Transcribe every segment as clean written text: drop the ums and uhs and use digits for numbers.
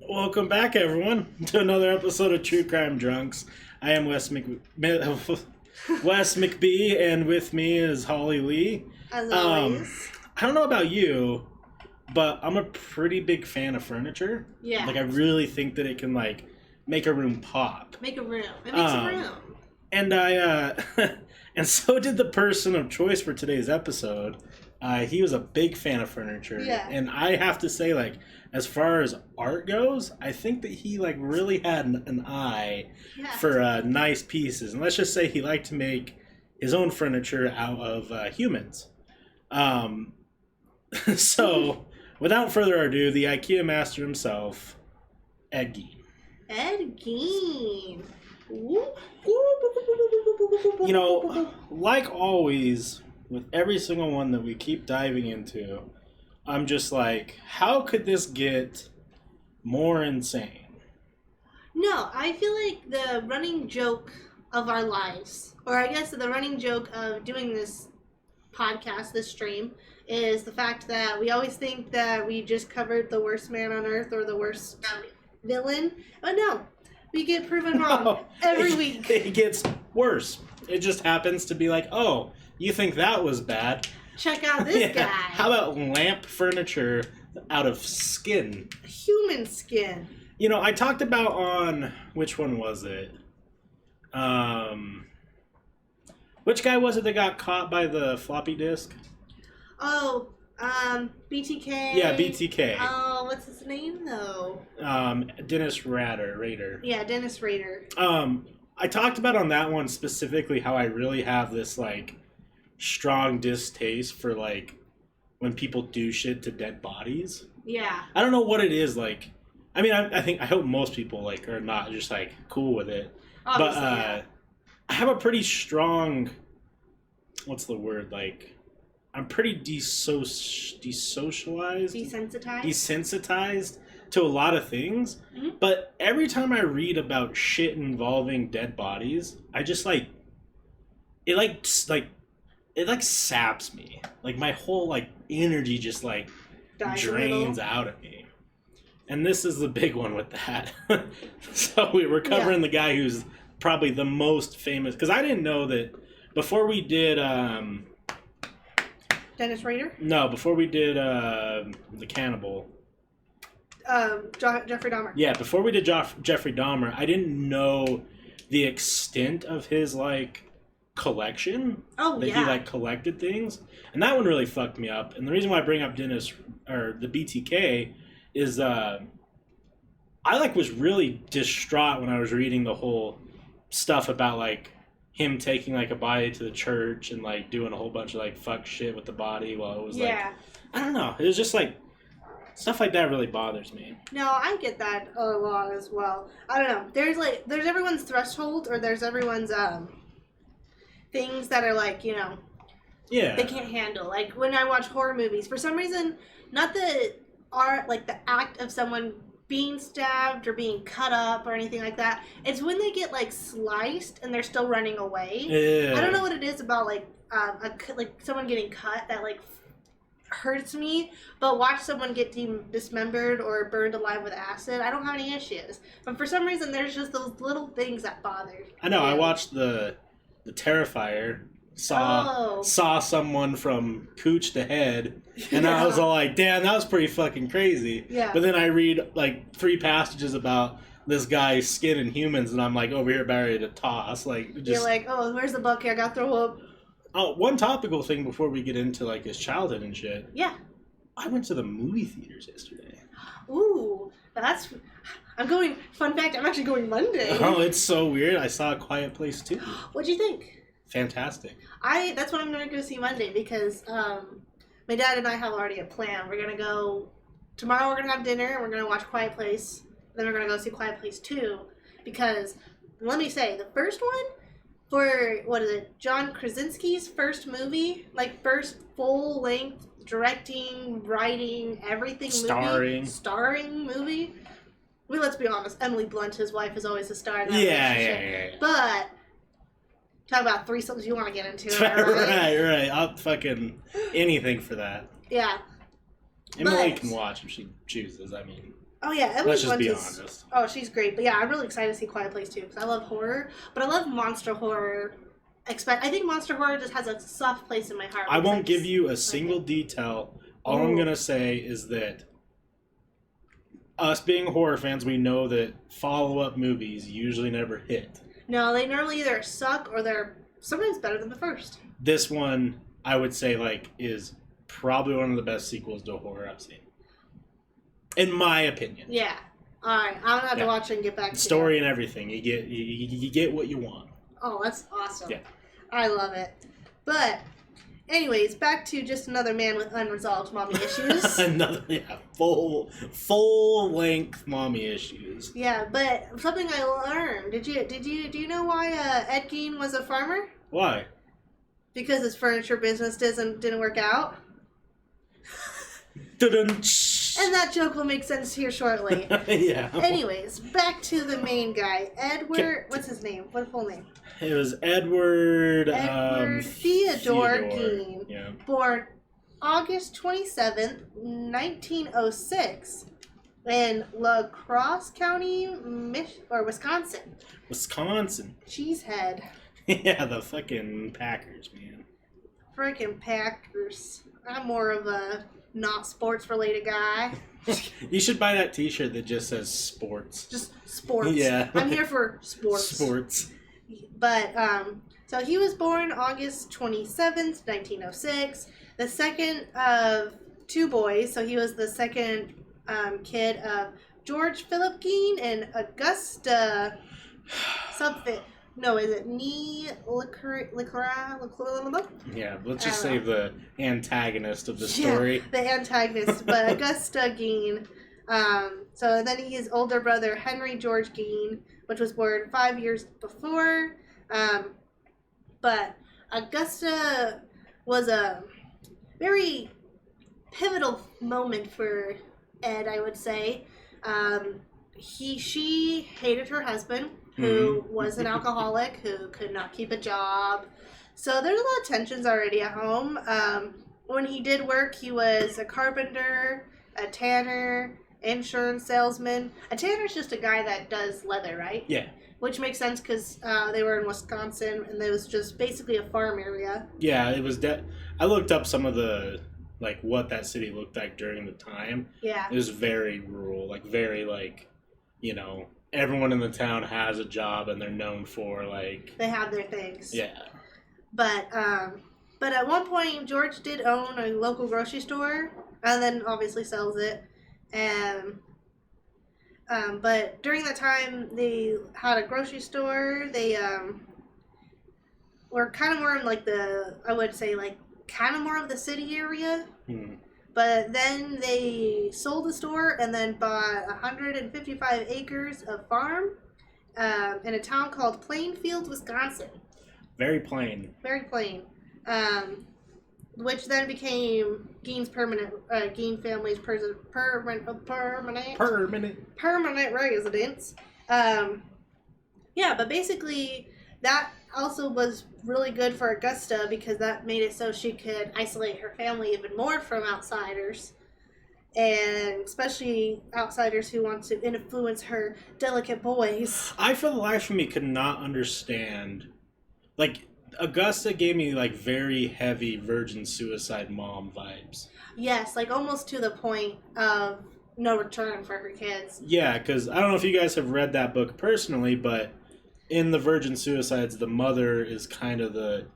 Welcome back, everyone, to another episode of True Crime Drunks. I am Wes McBee, and with me is Holly Lee. As always. I don't know about you, but I'm a pretty big fan of furniture. Yeah. Like, I really think that it can, like, make a room pop. Make a room. It makes a room. And and so did the person of choice for today's episode. He was a big fan of furniture. Yeah. And I have to say, like, as far as art goes, I think that he, like, really had an eye for nice pieces. And let's just say he liked to make his own furniture out of humans. So, without further ado, the IKEA master himself, Ed Gein. Ed Gein. You know, like always, with every single one that we keep diving into, I'm just like, how could this get more insane? No, I feel like the running joke of our lives, or I guess the running joke of doing this podcast, this stream, is the fact that we always think that we just covered the worst man on earth or the worst villain. But no, we get proven wrong every week. It gets worse. It just happens to be like, oh, you think that was bad? Check out this guy. How about lamp furniture out of skin? Human skin. You know, I talked about on, which one was it? Which guy was it that got caught by the floppy disk? Oh, BTK. Yeah, BTK. Oh, what's his name though? Dennis Rader. Yeah, Dennis Rader. I talked about on that one specifically how I really have this, like, strong distaste for, like, when people do shit to dead bodies. Yeah. I don't know what it is, like, I mean, I hope most people, like, are not just, like, cool with it. Obviously, but, yeah. I have a pretty strong, what's the word, like, I'm pretty desensitized to a lot of things. Mm-hmm. But every time I read about shit involving dead bodies, I just, like, it saps me. Like, my whole, like, energy just, like, drains out of me. And this is the big one with that. So we were covering the guy who's probably the most famous, because I didn't know that before we did Dennis Rader? No, before we did the cannibal. Jeffrey Dahmer. Yeah, before we did Jeffrey Dahmer, I didn't know the extent of his, like, collection. Oh, that yeah. he, like, collected things. And that one really fucked me up. And the reason why I bring up Dennis, or the BTK, is I, like, was really distraught when I was reading the whole stuff about, like, him taking, like, a body to the church and, like, doing a whole bunch of, like, fuck shit with the body while it was, like, I don't know. It was just, like, stuff like that really bothers me. No, I get that a lot as well. I don't know. There's everyone's threshold, or there's everyone's, things that are, like, you know, yeah, they can't handle. Like, when I watch horror movies, for some reason, not the art, like, the act of someone being stabbed or being cut up or anything like that. It's when they get, like, sliced and they're still running away. Yeah. I don't know what it is about, like, like someone getting cut that, like, hurts me, but watch someone get dismembered or burned alive with acid, I don't have any issues. But for some reason, there's just those little things that bother me. I know. I watched the Terrifier. Saw someone from cooch to head, and I was all like, damn, that was pretty fucking crazy. Yeah. But then I read, like, 3 passages about this guy's skin and humans, and I'm, like, over here about ready to toss. Like, just... You're like, oh, where's the bucket? I gotta throw up. Oh, one topical thing before we get into, like, his childhood and shit. Yeah. I went to the movie theaters yesterday. Ooh, fun fact, I'm actually going Monday. Oh, it's so weird. I saw A Quiet Place too. What'd you think? Fantastic. That's what I'm going to go see Monday, because my dad and I have already a plan. We're going to go, tomorrow we're going to have dinner, and we're going to watch Quiet Place, then we're going to go see Quiet Place 2, because, let me say, the first one, for, John Krasinski's first movie, like, first full-length directing, writing, everything starring movie. Well, let's be honest, Emily Blunt, his wife, is always a star in that relationship. Yeah. But talk about threesomes you want to get into. Right. I'll fucking anything for that. Yeah. Emily But- can watch if she chooses. I mean, Oh yeah, let's Emily's just one be is. honest. Oh, she's great. But yeah, I'm really excited to see Quiet Place too because I love horror, but I love monster horror. I think monster horror just has a soft place in my heart. I because won't give just you a like single it. detail. All I'm Ooh. gonna say is that us being horror fans, we know that follow-up movies usually never hit. No, they normally either suck or they're sometimes better than the first. This one, I would say, like, is probably one of the best sequels to a horror I've seen, in my opinion. Yeah. All right, I'm gonna have to watch it and get back to Story you. and everything, you get what you want. Oh, that's awesome. Yeah. I love it. But, anyways, back to just another man with unresolved mommy issues. Another full length mommy issues. Yeah, but something I learned. Do you know why Ed Gein was a farmer? Why? Because his furniture business didn't work out. And that joke will make sense here shortly. Yeah. Anyways, back to the main guy, Edward. What's his name? What's his full name? It was Edward. Theodore Gein, Yeah. born August 27th, 1906, in La Crosse County, Wisconsin. Wisconsin. Cheesehead. Yeah, the fucking Packers, man. Freaking Packers. I'm more of a not sports related guy. You should buy that T-shirt that just says sports. Just sports. Yeah. I'm here for sports. Sports. But so he was born August 27th, 1906. The second of two boys. So he was the second kid of George Philip Gein and Augusta something. No, is it Licora? Yeah, let's just I don't save the antagonist of the story. Yeah, the antagonist, but Augusta Gein. So then his older brother, Henry George Gein, which was born 5 years before. But Augusta was a very pivotal moment for Ed, I would say. She hated her husband, who was an alcoholic, who could not keep a job. So there's a lot of tensions already at home. When he did work, he was a carpenter, a tanner, insurance salesman. A tanner's just a guy that does leather, right? Yeah. Which makes sense because they were in Wisconsin, and it was just basically a farm area. Yeah, it was. I looked up some of the what that city looked like during the time. Yeah. It was very rural, very everyone in the town has a job and they're known for They have their things. Yeah. But at one point, George did own a local grocery store, and then obviously sells it. But during that time, they had a grocery store. They were kind of more in I would say kind of more of the city area. But then they sold the store and then bought 155 acres of farm in a town called Plainfield, Wisconsin. Very plain. Very plain. Which then became Gein's Gein family's permanent residence. But basically that also was really good for Augusta because that made it so she could isolate her family even more from outsiders, and especially outsiders who want to influence her delicate boys. I, for the life of me, could not understand. Augusta gave me very heavy virgin suicide mom vibes. Yes, almost to the point of no return for her kids. Yeah, because I don't know if you guys have read that book personally, but in the virgin suicides, the mother is kind of the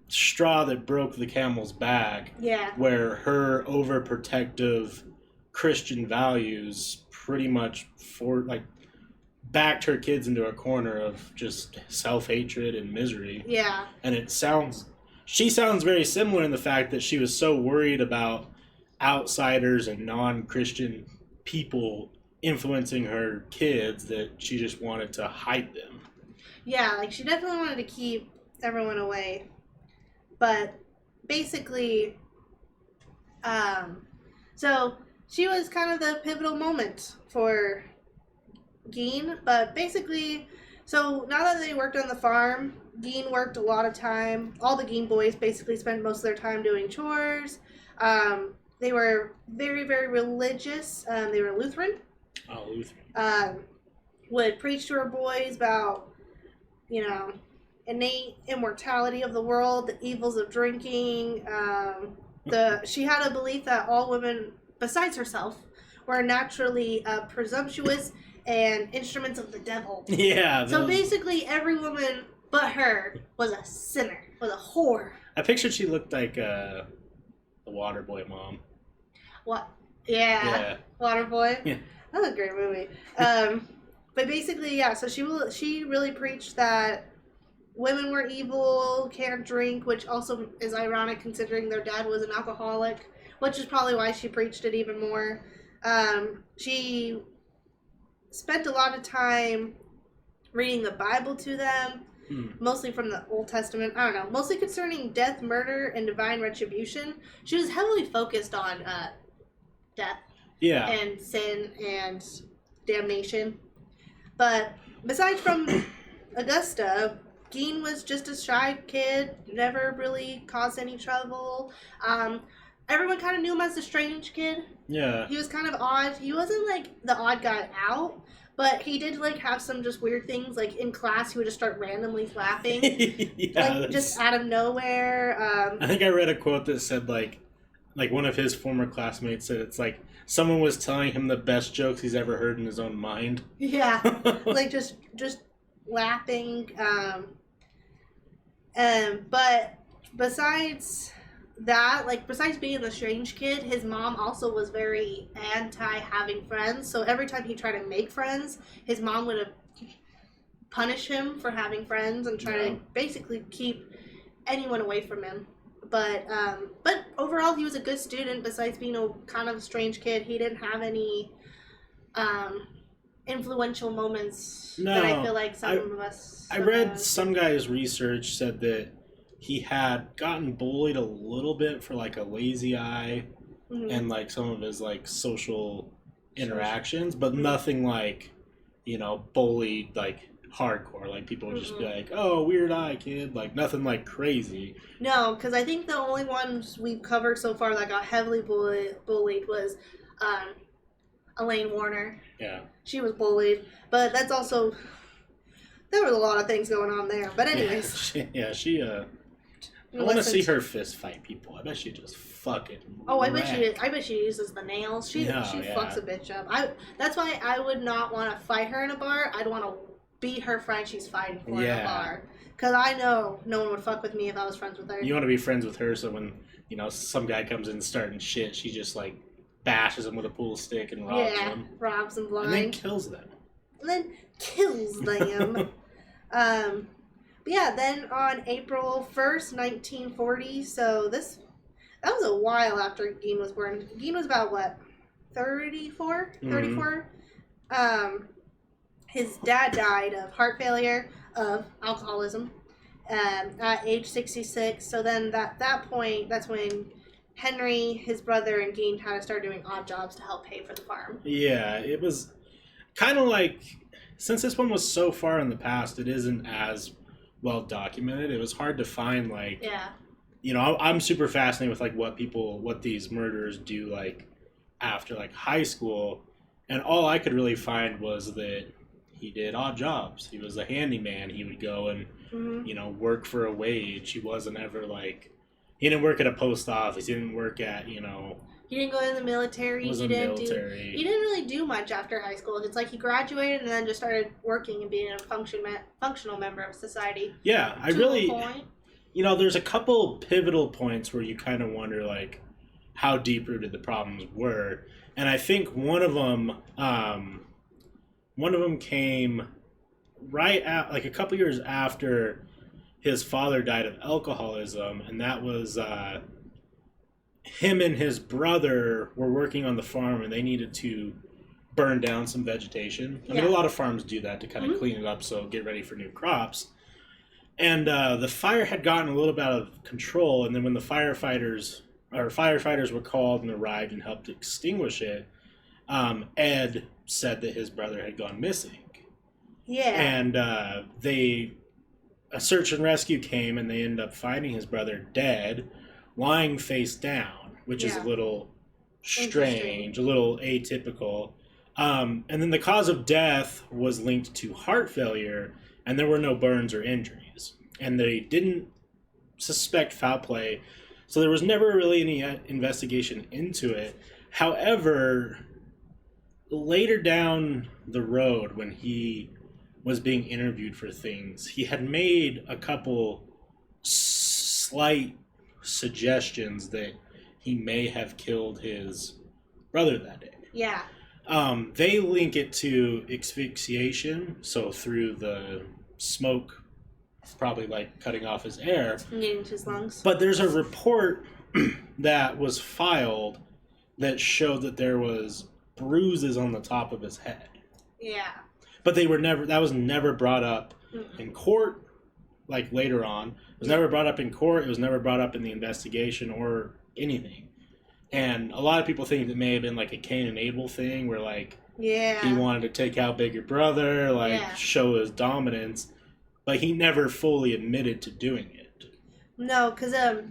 straw that broke the camel's back. Yeah. Where her overprotective Christian values pretty much backed her kids into a corner of just self-hatred and misery. Yeah. And she sounds very similar in the fact that she was so worried about outsiders and non-Christian people influencing her kids that she just wanted to hide them. Yeah, she definitely wanted to keep everyone away. But basically, so she was kind of the pivotal moment for Gein. But basically, so now that they worked on the farm, Gein worked a lot of time. All the Gein boys basically spent most of their time doing chores. they were very, very religious. They were Lutheran. Oh, Lutheran. Would preach to her boys about, you know, innate immortality of the world, the evils of drinking. She had a belief that all women, besides herself, were naturally presumptuous and instruments of the devil. Yeah. So basically, every woman but her was a sinner, was a whore. I pictured she looked like the Waterboy mom. What? Yeah. Waterboy. Yeah. That was a great movie. But basically, yeah. So she really preached that women were evil, can't drink, which also is ironic considering their dad was an alcoholic, which is probably why she preached it even more. She spent a lot of time reading the Bible to them, mostly from the Old Testament. I don't know, mostly concerning death, murder, and divine retribution. She was heavily focused on death, and sin and damnation. But besides from Augusta, Gein was just a shy kid, never really caused any trouble. Everyone kind of knew him as the strange kid. Yeah. He was kind of odd. He wasn't like the odd guy out, but he did like have some just weird things. Like in class, he would just start randomly laughing, just out of nowhere. I think I read a quote that said like one of his former classmates said it's like someone was telling him the best jokes he's ever heard in his own mind. Yeah, like just laughing. But besides that, like besides being the strange kid, his mom also was very anti having friends. So every time he tried to make friends, his mom would punish him for having friends and try to basically keep anyone away from him. But overall, he was a good student. Besides being a kind of strange kid, he didn't have any influential moments that I feel like some of us. I read some guy's research said that he had gotten bullied a little bit for like a lazy eye and like some of his like social interactions, but nothing like, bullied like hardcore. Like people would just be like, "Oh, weird eye, kid." Like nothing like crazy. No, because I think the only ones we've covered so far that got heavily bullied was Elaine Warner. Yeah. She was bullied, but that's also there was a lot of things going on there. But anyways, she I want to see her fist fight people. I bet she just fucking. Oh, I bet she uses the nails. She fucks a bitch up. That's why I would not want to fight her in a bar. I'd want to be her friend she's fighting for in a bar. Because I know no one would fuck with me if I was friends with her. You want to be friends with her, so when some guy comes in starting shit, she just like bashes him with a pool stick and robs them. Yeah, robs them blind. And then kills them. But yeah, then on April 1st, 1940, so that was a while after Gein was born. Gein was about, what, 34? 34? His dad died of heart failure, of alcoholism, at age 66. So then at that point, that's when Henry, his brother, and Gein had to start doing odd jobs to help pay for the farm. Yeah, it was kind of like, since this one was so far in the past, it isn't as well documented. It was hard to find I'm super fascinated with like what these murderers do like after like high school, and all I could really find was that he did odd jobs. He was a handyman. He would go and work for a wage. He wasn't ever like, he didn't work at a post office. He didn't work at He didn't go in the military. He didn't really do much after high school. It's like he graduated and then just started working and being a functional member of society. Yeah, there's a couple pivotal points where you kind of wonder like how deep rooted the problems were, and I think one of them came right at like a couple years after his father died of alcoholism, and that was him and his brother were working on the farm and they needed to burn down some vegetation. I mean, a lot of farms do that to kind of clean it up, so get ready for new crops. And the fire had gotten a little bit out of control, and then when the firefighters were called and arrived and helped extinguish it, Ed said that his brother had gone missing. Yeah. And a search and rescue came, and they ended up finding his brother dead, lying face down, which is a little strange, a little atypical. And then the cause of death was linked to heart failure, and there were no burns or injuries. And they didn't suspect foul play, so there was never really any investigation into it. However, later down the road, when he was being interviewed for things, he had made a couple slight suggestions that he may have killed his brother that day. Yeah. They link it to asphyxiation, so through the smoke, probably like cutting off his air. Getting to his lungs. But there's a report that was filed that showed that there was bruises on the top of his head. Yeah. But that was never brought up in court, like later on. It was never brought up in court. It was never brought up in the investigation or anything. And a lot of people think it may have been like a Cain and Abel thing where like he wanted to take out bigger brother, show his dominance, but he never fully admitted to doing it. No, because if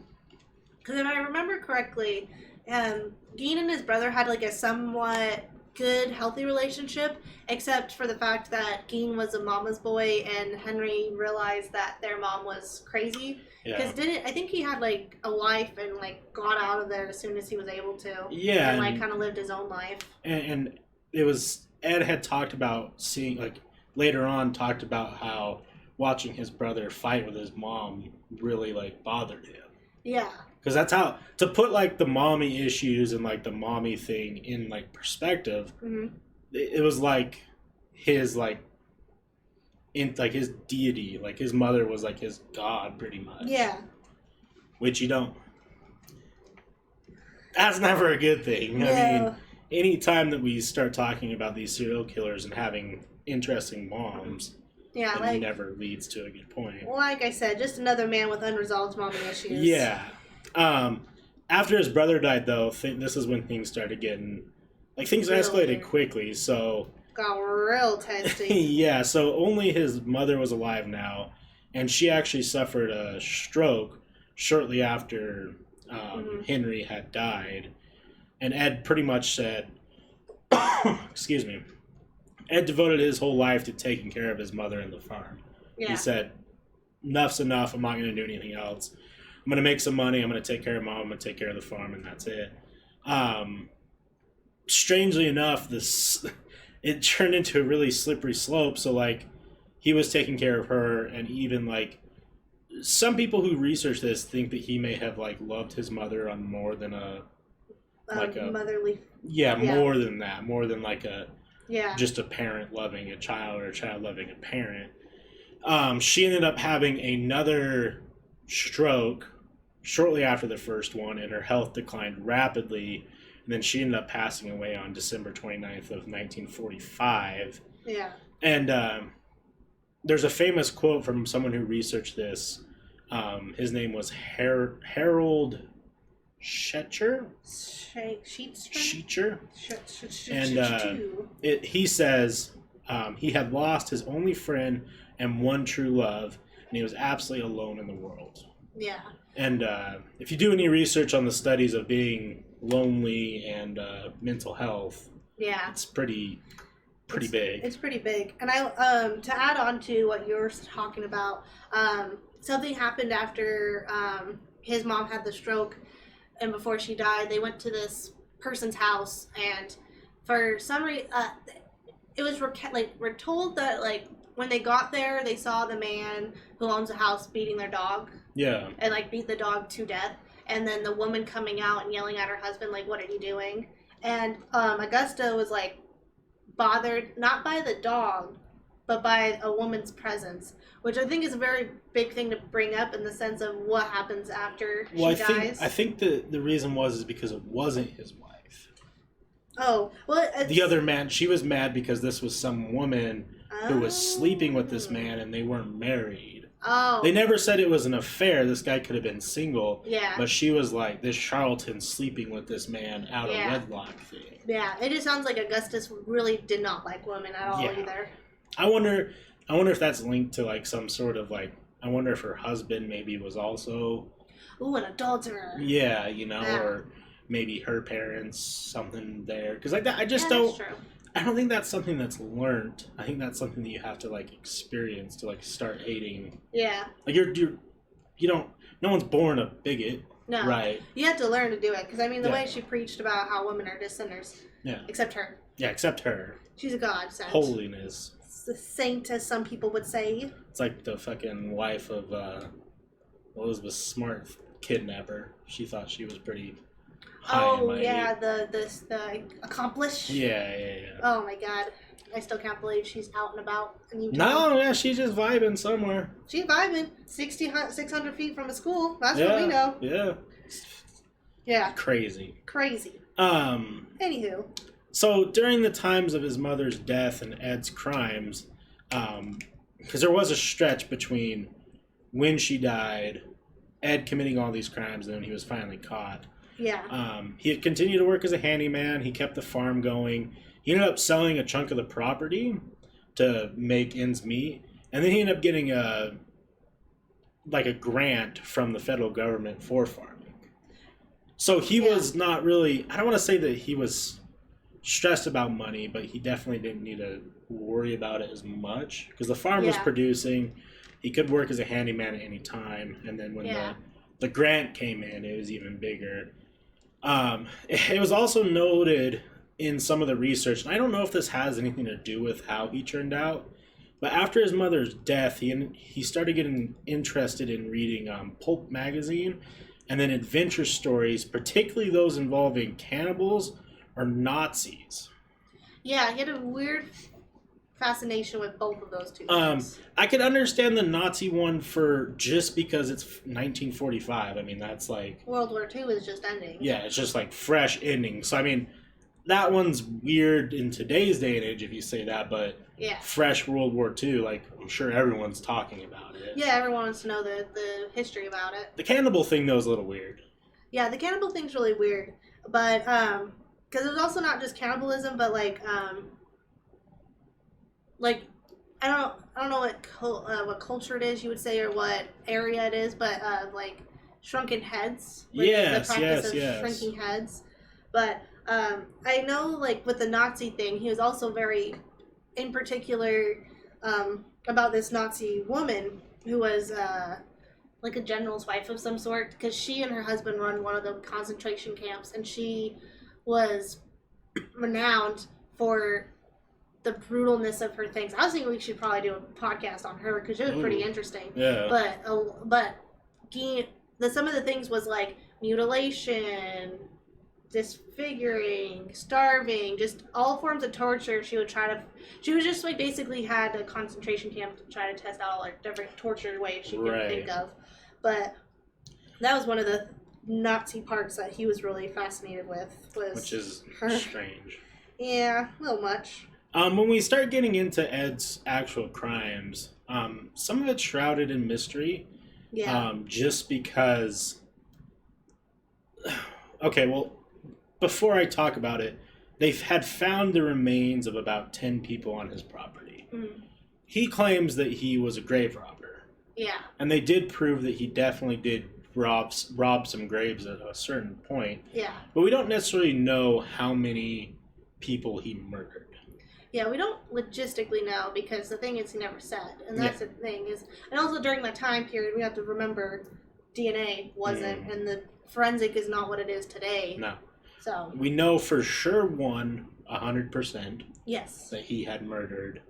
I remember correctly, Gein and his brother had like a somewhat good, healthy relationship, except for the fact that Gein was a mama's boy and Henry realized that their mom was crazy. Because I think he had like a wife and like got out of there as soon as he was able to. Yeah. And like kind of lived his own life. And it was, Ed had talked about seeing, like later on talked about how watching his brother fight with his mom really like bothered him. Yeah. Because that's how, to put like the mommy issues and like the mommy thing in like perspective, it was like his like, in like his deity, like his mother was like his god pretty much. Yeah. Which you don't, that's never a good thing. No. I mean, anytime that we start talking about these serial killers and having interesting moms, it never leads to a good point. Like I said, just another man with unresolved mommy issues. Yeah. After his brother died, though, this is when things started getting, like, things escalated quickly, so... Got real testy. Yeah, so only his mother was alive now, and she actually suffered a stroke shortly after Henry had died, and Ed pretty much said, excuse me, Ed devoted his whole life to taking care of his mother and the farm. Yeah. He said, enough's enough, I'm not going to do anything else. I'm going to make some money, I'm going to take care of mom, I'm going to take care of the farm, and that's it. Strangely enough, it turned into a really slippery slope, so, like, he was taking care of her, and even, like, some people who research this think that he may have, like, loved his mother on more than a motherly... Yeah, more than that. More than, like, Yeah. just a parent loving a child or a child loving a parent. She ended up having another stroke shortly after the first one, and her health declined rapidly. And then she ended up passing away on December 29th of 1945. Yeah. And there's a famous quote from someone who researched this. His name was Harold Schechter. Schechter. And he says he had lost his only friend and one true love, and he was absolutely alone in the world. Yeah. And if you do any research on the studies of being lonely and mental health, it's pretty big. It's pretty big. And I to add on to what you were talking about, something happened after his mom had the stroke, and before she died, they went to this person's house, and for some reason, it was we're told that like when they got there, they saw the man who owns the house beating their dog. Yeah. And like beat the dog to death. And then the woman coming out and yelling at her husband, like, what are you doing? And Augusta was like bothered, not by the dog, but by a woman's presence, which I think is a very big thing to bring up in the sense of what happens after she dies. I think the reason was because it wasn't his wife. Oh, well. The other man, she was mad because this was some woman who was sleeping with this man and they weren't married. Oh. They never said it was an affair. This guy could have been single. Yeah. But she was like, this charlatan sleeping with this man out of wedlock thing. Yeah, it just sounds like Augustus really did not like women at all either. I wonder if that's linked to like some sort of like, I wonder if her husband maybe was also... Ooh, an adulterer. Yeah, you know, maybe her parents, something there. Because like that, I just Yeah, don't. that's true. I don't think that's something that's learned. I think that's something that you have to like experience to like start hating. Yeah. Like you don't. No one's born a bigot. No. Right. You have to learn to do it. Because, I mean, the Yeah. way she preached about how women are just sinners. Yeah. Except her. Yeah, except her. She's a godsend. Holiness. The saint, as some people would say. It's like the fucking wife of Elizabeth Smart kidnapper. She thought she was pretty high and Oh, mighty. yeah, the accomplish. Yeah. Oh, my God. I still can't believe she's out and about in Utah. No, yeah, she's just vibing somewhere. She's vibing 600 feet from a school. That's what we know. Yeah. Yeah. Crazy. Crazy. Anywho. So during the times of his mother's death and Ed's crimes, because there was a stretch between when she died, Ed committing all these crimes, and then he was finally caught. Yeah. He had continued to work as a handyman. He kept the farm going. He ended up selling a chunk of the property to make ends meet, and then he ended up getting a grant from the federal government for farming. So he was not really, I don't want to say that he was stressed about money, but he definitely didn't need to worry about it as much because the farm was producing. He could work as a handyman at any time, and then when the grant came in, it was even bigger. It was also noted in some of the research, and I don't know if this has anything to do with how he turned out, but after his mother's death, he started getting interested in reading pulp magazine and then adventure stories, particularly those involving cannibals or Nazis. Yeah, he had a weird fascination with both of those two things. I could understand the Nazi one for just because it's 1945. I mean, that's like... World War II is just ending. Yeah, it's just like fresh ending. So, I mean, that one's weird in today's day and age if you say that, but fresh World War II, like, I'm sure everyone's talking about it. Yeah, everyone wants to know the history about it. The cannibal thing, though, is a little weird. Yeah, the cannibal thing's really weird. But, because it was also not just cannibalism, but, like, I don't know what culture it is, you would say, or what area it is, but, like, shrunken heads. Like the practice of shrinking heads. But, I know, like, with the Nazi thing, he was also very, in particular, about this Nazi woman who was, like a general's wife of some sort, because she and her husband run one of the concentration camps, and she was renowned for the brutalness of her things. I was thinking we should probably do a podcast on her, because it was pretty interesting. Yeah. But some of the things was, like, mutilation, disfiguring, starving, just all forms of torture. She was just like basically had a concentration camp to try to test out all like different torture ways she could think of. But that was one of the Nazi parts that he was really fascinated with. Which is strange. Yeah, a little much. When we start getting into Ed's actual crimes, some of it's shrouded in mystery. Yeah. Just because... Okay, well, before I talk about it, they've had found the remains of about 10 people on his property. Mm. He claims that he was a grave robber. Yeah. And they did prove that he definitely did rob some graves at a certain point. Yeah. But we don't necessarily know how many people he murdered. Yeah, we don't logistically know because the thing is he never said. And that's the thing is, and also during that time period, we have to remember DNA wasn't, and the forensic is not what it is today. No. So we know for sure 100%. Yes. That he had murdered.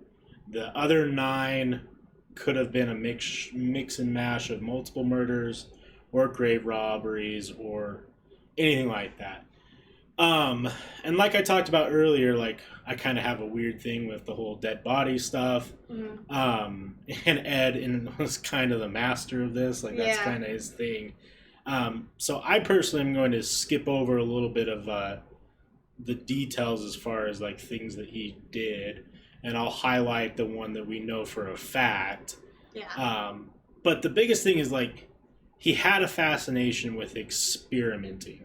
The other 9 could have been a mix and mash of multiple murders or grave robberies or anything like that. And like I talked about earlier, like I kind of have a weird thing with the whole dead body stuff. Mm-hmm. And Ed was kind of the master of this. Like that's kind of his thing. So I personally am going to skip over a little bit of the details as far as like things that he did, and I'll highlight the one that we know for a fact. Yeah. But the biggest thing is like he had a fascination with experimenting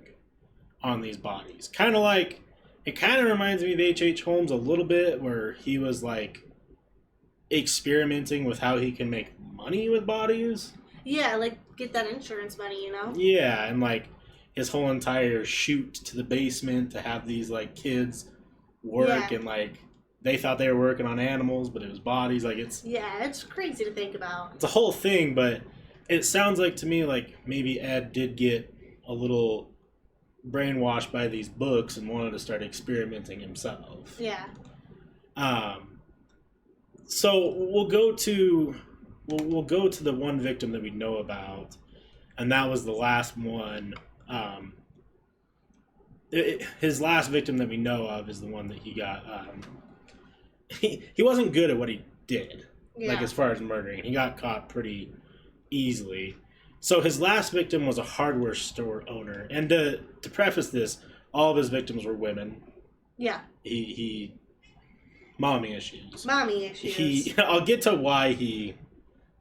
on these bodies. Kind of like, it kind of reminds me of H.H. Holmes a little bit, where he was like experimenting with how he can make money with bodies. Yeah, like get that insurance money, you know? Yeah, and like his whole entire shoot to the basement to have these like kids work, Yeah. and like they thought they were working on animals, but it was bodies. Like it's crazy to think about. a whole thing, but it sounds like to me like maybe Ed did get a little brainwashed by these books and wanted to start experimenting himself. Yeah. So we'll go to the one victim that we know about, and that was the last one. His last victim that we know of is the one that he got. He wasn't good at what he did, like as far as murdering. He got caught pretty easily. So his last victim was a hardware store owner, and to preface this, all of his victims were women. Yeah. He mommy issues. I'll get to why he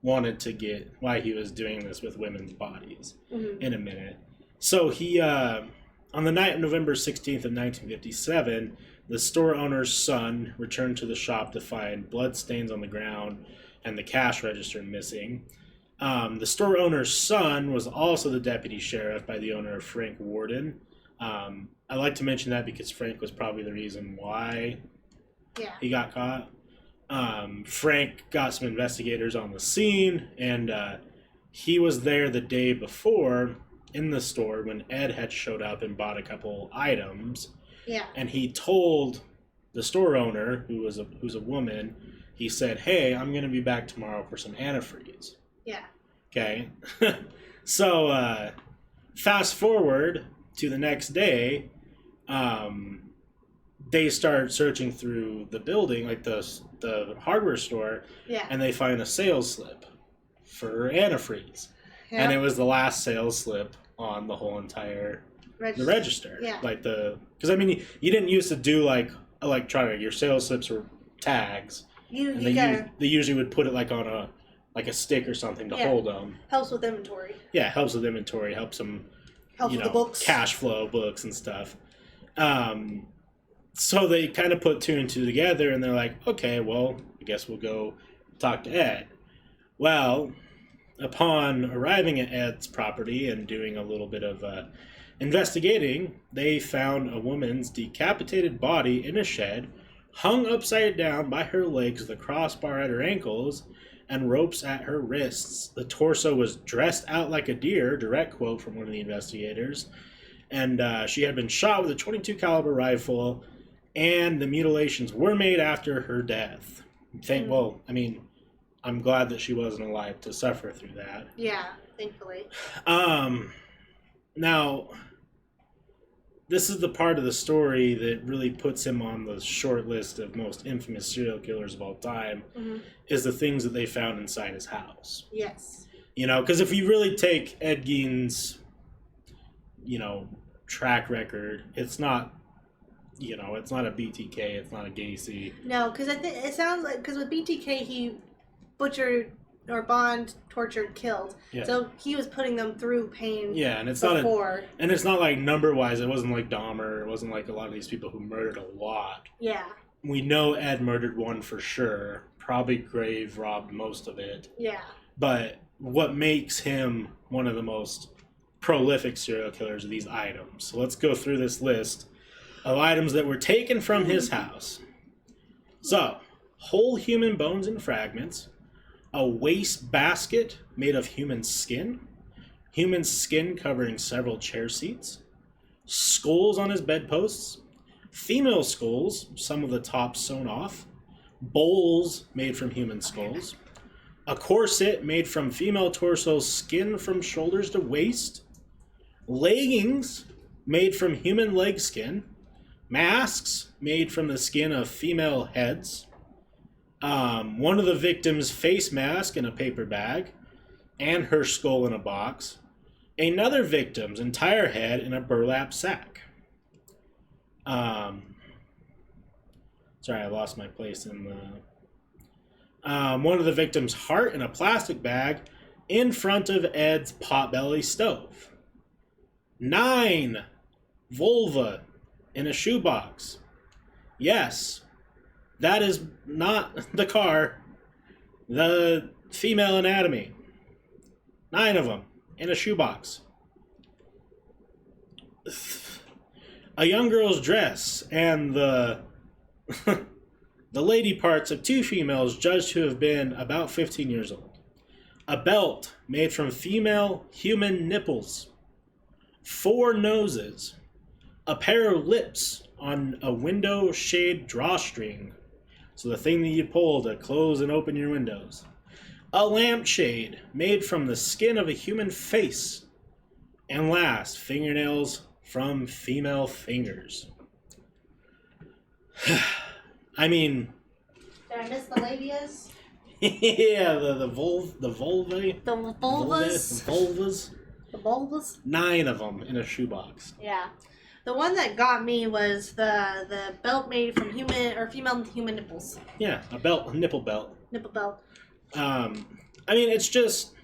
was doing this with women's bodies in a minute. So he on the night of November 16th of 1957, the store owner's son returned to the shop to find blood stains on the ground and the cash register missing. The store owner's son was also the deputy sheriff by the owner of Frank Warden. I like to mention that because Frank was probably the reason why he got caught. Frank got some investigators on the scene, and he was there the day before in the store when Ed had showed up and bought a couple items. Yeah. And he told the store owner, who's a woman, he said, "Hey, I'm going to be back tomorrow for some antifreeze." Yeah. Okay. So fast forward to the next day, they start searching through the building, like the hardware store, and they find a sales slip for antifreeze. Yeah. And it was the last sales slip on the whole entire register. Yeah. Like because I mean, you didn't used to do like electronic. Your sales slips were tags. They usually would put it like on a stick or something to hold them. Helps with inventory. Yeah, helps with inventory. Helps them. Helps with the books. Cash flow books and stuff. So they kind of put two and two together, and they're like, okay, well, I guess we'll go talk to Ed. Well, upon arriving at Ed's property and doing a little bit of investigating, they found a woman's decapitated body in a shed, hung upside down by her legs with a crossbar at her ankles and ropes at her wrists. The torso was dressed out like a deer, direct quote from one of the investigators, and she had been shot with a .22 caliber rifle, and the mutilations were made after her death. Well, I mean, I'm glad that she wasn't alive to suffer through that. Yeah, thankfully. Now, this is the part of the story that really puts him on the short list of most infamous serial killers of all time, is the things that they found inside his house. Yes. Because if you really take Ed Gein's, track record, it's not, it's not a BTK, it's not a Gacy. No, because I think it sounds like, because with BTK, he butchered or bond, tortured, killed. Yeah. So he was putting them through pain. Yeah, and it's before. It's not like number wise. It wasn't like Dahmer. It wasn't like a lot of these people who murdered a lot. Yeah. We know Ed murdered one for sure. Probably grave robbed most of it. Yeah. But what makes him one of the most prolific serial killers are these items. So let's go through this list of items that were taken from his house. So, whole human bones and fragments, a waste basket made of human skin covering several chair seats, skulls on his bedposts, female skulls, some of the tops sewn off, bowls made from human skulls, a corset made from female torso, skin from shoulders to waist, leggings made from human leg skin, masks made from the skin of female heads, one of the victims' face mask in a paper bag, and her skull in a box, another victim's entire head in a burlap sack. Sorry, I lost my place in the... one of the victim's heart in a plastic bag in front of Ed's potbelly stove. 9 vulva in a shoebox. Yes, that is not the car. The female anatomy. 9 of them in a shoebox. a young girl's dress and the the lady parts of two females judged to have been about 15 years old. A belt made from female human nipples. 4 noses. A pair of lips on a window shade drawstring. So the thing that you pull to close and open your windows. A lampshade made from the skin of a human face. And last, fingernails from female fingers. I mean... Did I miss the labias? Yeah, the vulvae. The vulvas? Vulvas. The vulvas? 9 of them in a shoebox. Yeah. The one that got me was the belt made from human or female human nipples. Yeah, a nipple belt. Nipple belt. I mean, it's just...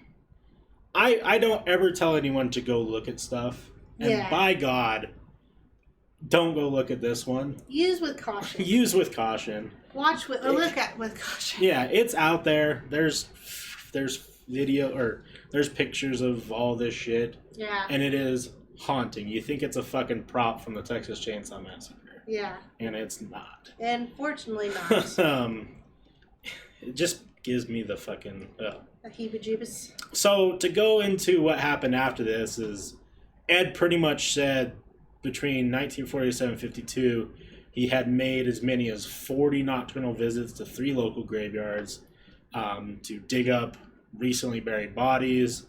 I don't ever tell anyone to go look at stuff. And by God, don't go look at this one. Use with caution. Use with caution. Watch with, or look at with caution. Yeah, it's out there. There's video, or there's pictures of all this shit. Yeah. And it is haunting. You think it's a fucking prop from the Texas Chainsaw Massacre. Yeah. And it's not. And fortunately not. It just gives me the fucking... A heebie-jeebies. So, to go into what happened after this is, Ed pretty much said between 1947 and 52, he had made as many as 40 nocturnal visits to 3 local graveyards to dig up recently buried bodies.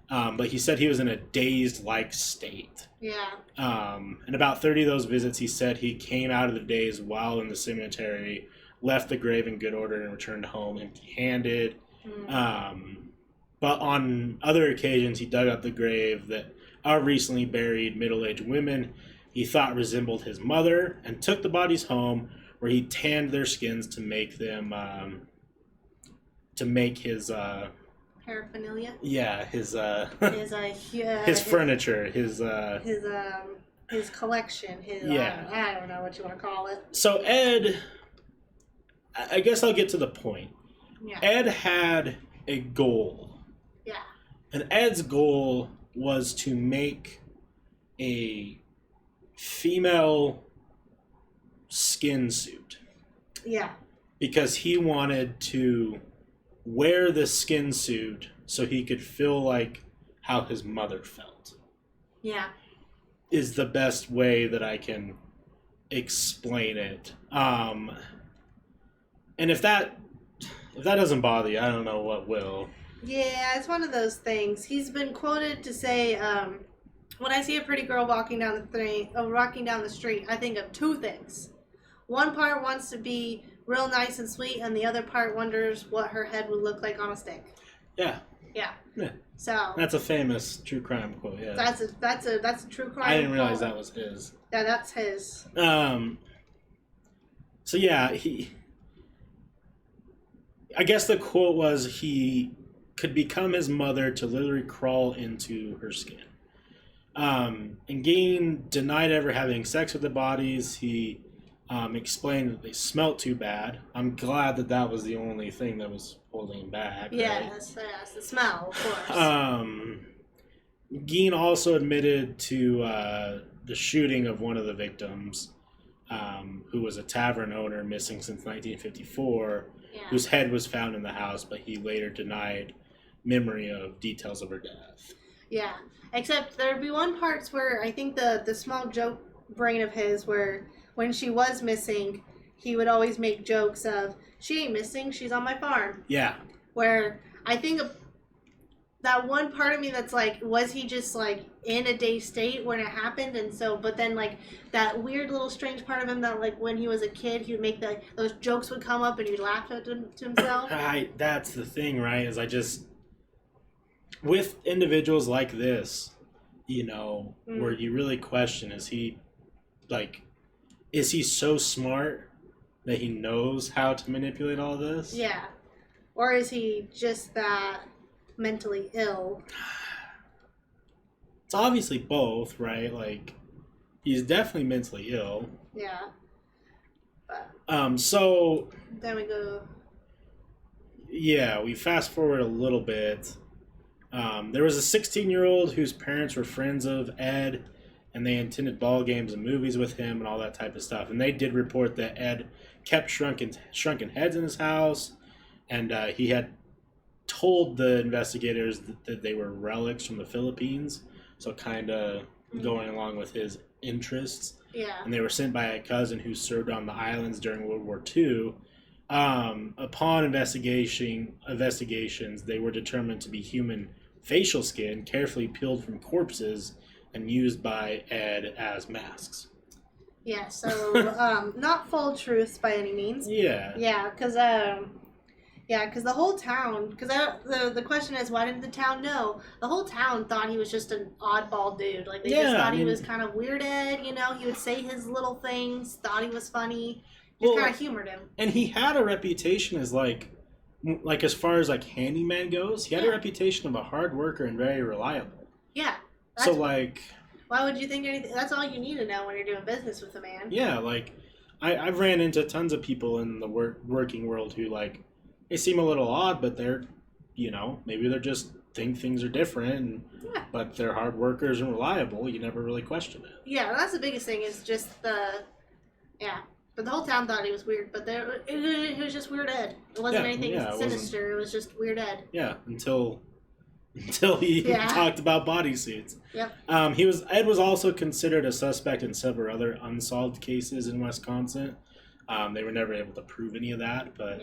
But he said he was in a dazed-like state. Yeah. And about 30 of those visits, he said he came out of the daze while in the cemetery, left the grave in good order, and returned home empty-handed. But on other occasions, he dug up the grave that our recently buried middle-aged women he thought resembled his mother, and took the bodies home, where he tanned their skins to make them his paraphernalia. Yeah, his furniture, his collection, his I don't know what you want to call it. So Ed, I guess I'll get to the point. Yeah. Ed had a goal. Yeah. And Ed's goal was to make a female skin suit. Yeah. Because he wanted to wear the skin suit so he could feel like how his mother felt. Yeah. Is the best way that I can explain it. And if that doesn't bother you, I don't know what will. Yeah, it's one of those things. He's been quoted to say, when I see a pretty girl walking down the street, I think of 2 things. One part wants to be real nice and sweet, and the other part wonders what her head would look like on a stick. Yeah. Yeah. Yeah. So that's a famous true crime quote. Yeah. That's a true crime. I didn't realize quote. that was his. Yeah, that's his. So yeah, I guess the quote was he could become his mother to literally crawl into her skin. And Gein denied ever having sex with the bodies. He explained that they smelt too bad. I'm glad that was the only thing that was holding him back. Yes, right? Yes, the smell, of course. Gein also admitted to the shooting of one of the victims, who was a tavern owner missing since 1954, whose head was found in the house, but he later denied memory of details of her death. Yeah, except there'd be one parts where I think the small joke brain of his where when she was missing, he would always make jokes of, she ain't missing, she's on my farm. Yeah. Where I think that one part of me that's like, was he just like in a dazed state when it happened? And so, but then like that weird little strange part of him that like when he was a kid, he would make those jokes would come up and he'd laugh at them to himself. That's the thing, right? Is with individuals like this, where you really question, is he so smart that he knows how to manipulate all this? Yeah. Or is he just that mentally ill? It's obviously both, right? Like, he's definitely mentally ill. Yeah. So... Then we go... Yeah, we fast forward a little bit. There was a 16-year-old whose parents were friends of Ed, and they attended ball games and movies with him and all that type of stuff. And they did report that Ed kept shrunken heads in his house, and he had told the investigators that they were relics from the Philippines, so kind of going along with his interests. Yeah. And they were sent by a cousin who served on the islands during World War II. Upon investigations, they were determined to be human facial skin, carefully peeled from corpses and used by Ed as masks. Yeah, so not full truths by any means. Yeah. Yeah, because the whole town, because the question is, why didn't the town know? The whole town thought he was just an oddball dude. Like, they just thought he was kind of weird Ed, you know? He would say his little things, thought he was funny. Just kind of humored him. And he had a reputation as, like as far as, like, handyman goes, he had a reputation of a hard worker and very reliable. Yeah. So, like... Why would you think anything? That's all you need to know when you're doing business with a man. Yeah, like, I've ran into tons of people in the working world who, like, they seem a little odd, but they're, you know, maybe they're just think things are different, but they're hard workers and reliable. You never really question it. Yeah, that's the biggest thing is just But the whole town thought he was weird, but it was just Weird Ed. It wasn't anything sinister. It was just Weird Ed. Yeah, until he talked about bodysuits. Yep. Ed was also considered a suspect in several other unsolved cases in Wisconsin. They were never able to prove any of that, but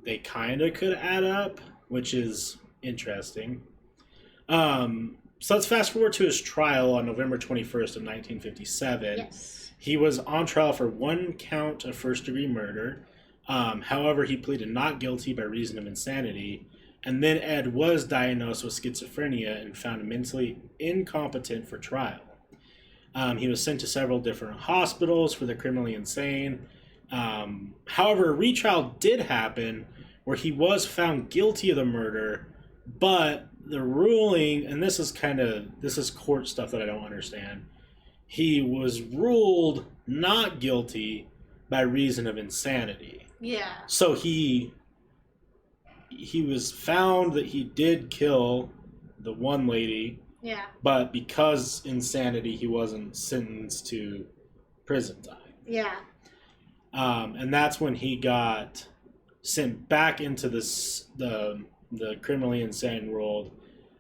they kind of could add up, which is interesting. So let's fast forward to his trial on November 21st of 1957. Yes. He was on trial for one count of first-degree murder. However, he pleaded not guilty by reason of insanity. And then Ed was diagnosed with schizophrenia and found mentally incompetent for trial. He was sent to several different hospitals for the criminally insane. However, a retrial did happen where he was found guilty of the murder, but the ruling, and this is court stuff that I don't understand, he was ruled not guilty by reason of insanity. Yeah. So he was found that he did kill the one lady. Yeah. But because insanity, he wasn't sentenced to prison time. Yeah. And that's when he got sent back into the criminally insane world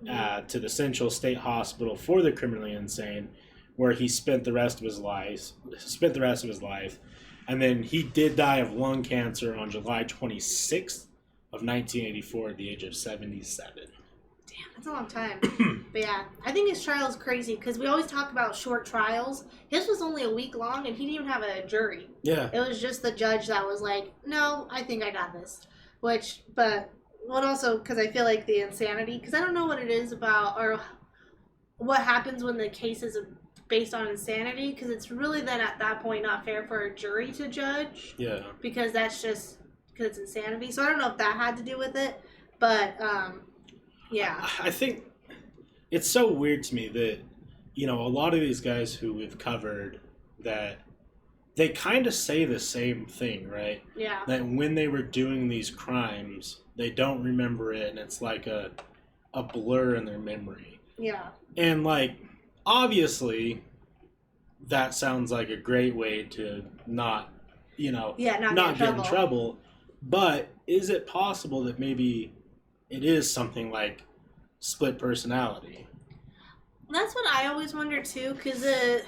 to the Central State Hospital for the criminally insane, where he spent the rest of his life. And then he did die of lung cancer on July 26th of 1984 at the age of 77. Damn, that's a long time. But yeah, I think his trial is crazy because we always talk about short trials. His was only a week long, and he didn't even have a jury. Yeah. It was just the judge that was like, no, I think I got this. But also, because I feel like the insanity, because I don't know what it is about, or what happens when the case is based on insanity, because it's really then at that point not fair for a jury to judge. Yeah. Because that's just, because it's insanity. So I don't know if that had to do with it, but yeah. I think it's so weird to me that, you know, a lot of these guys who we've covered, that they kind of say the same thing, right? Yeah. That when they were doing these crimes, they don't remember it, and it's like a blur in their memory. Yeah. And, like, obviously, that sounds like a great way to not, you know, not get in trouble. But is it possible that maybe it is something like split personality? That's what I always wonder too, because it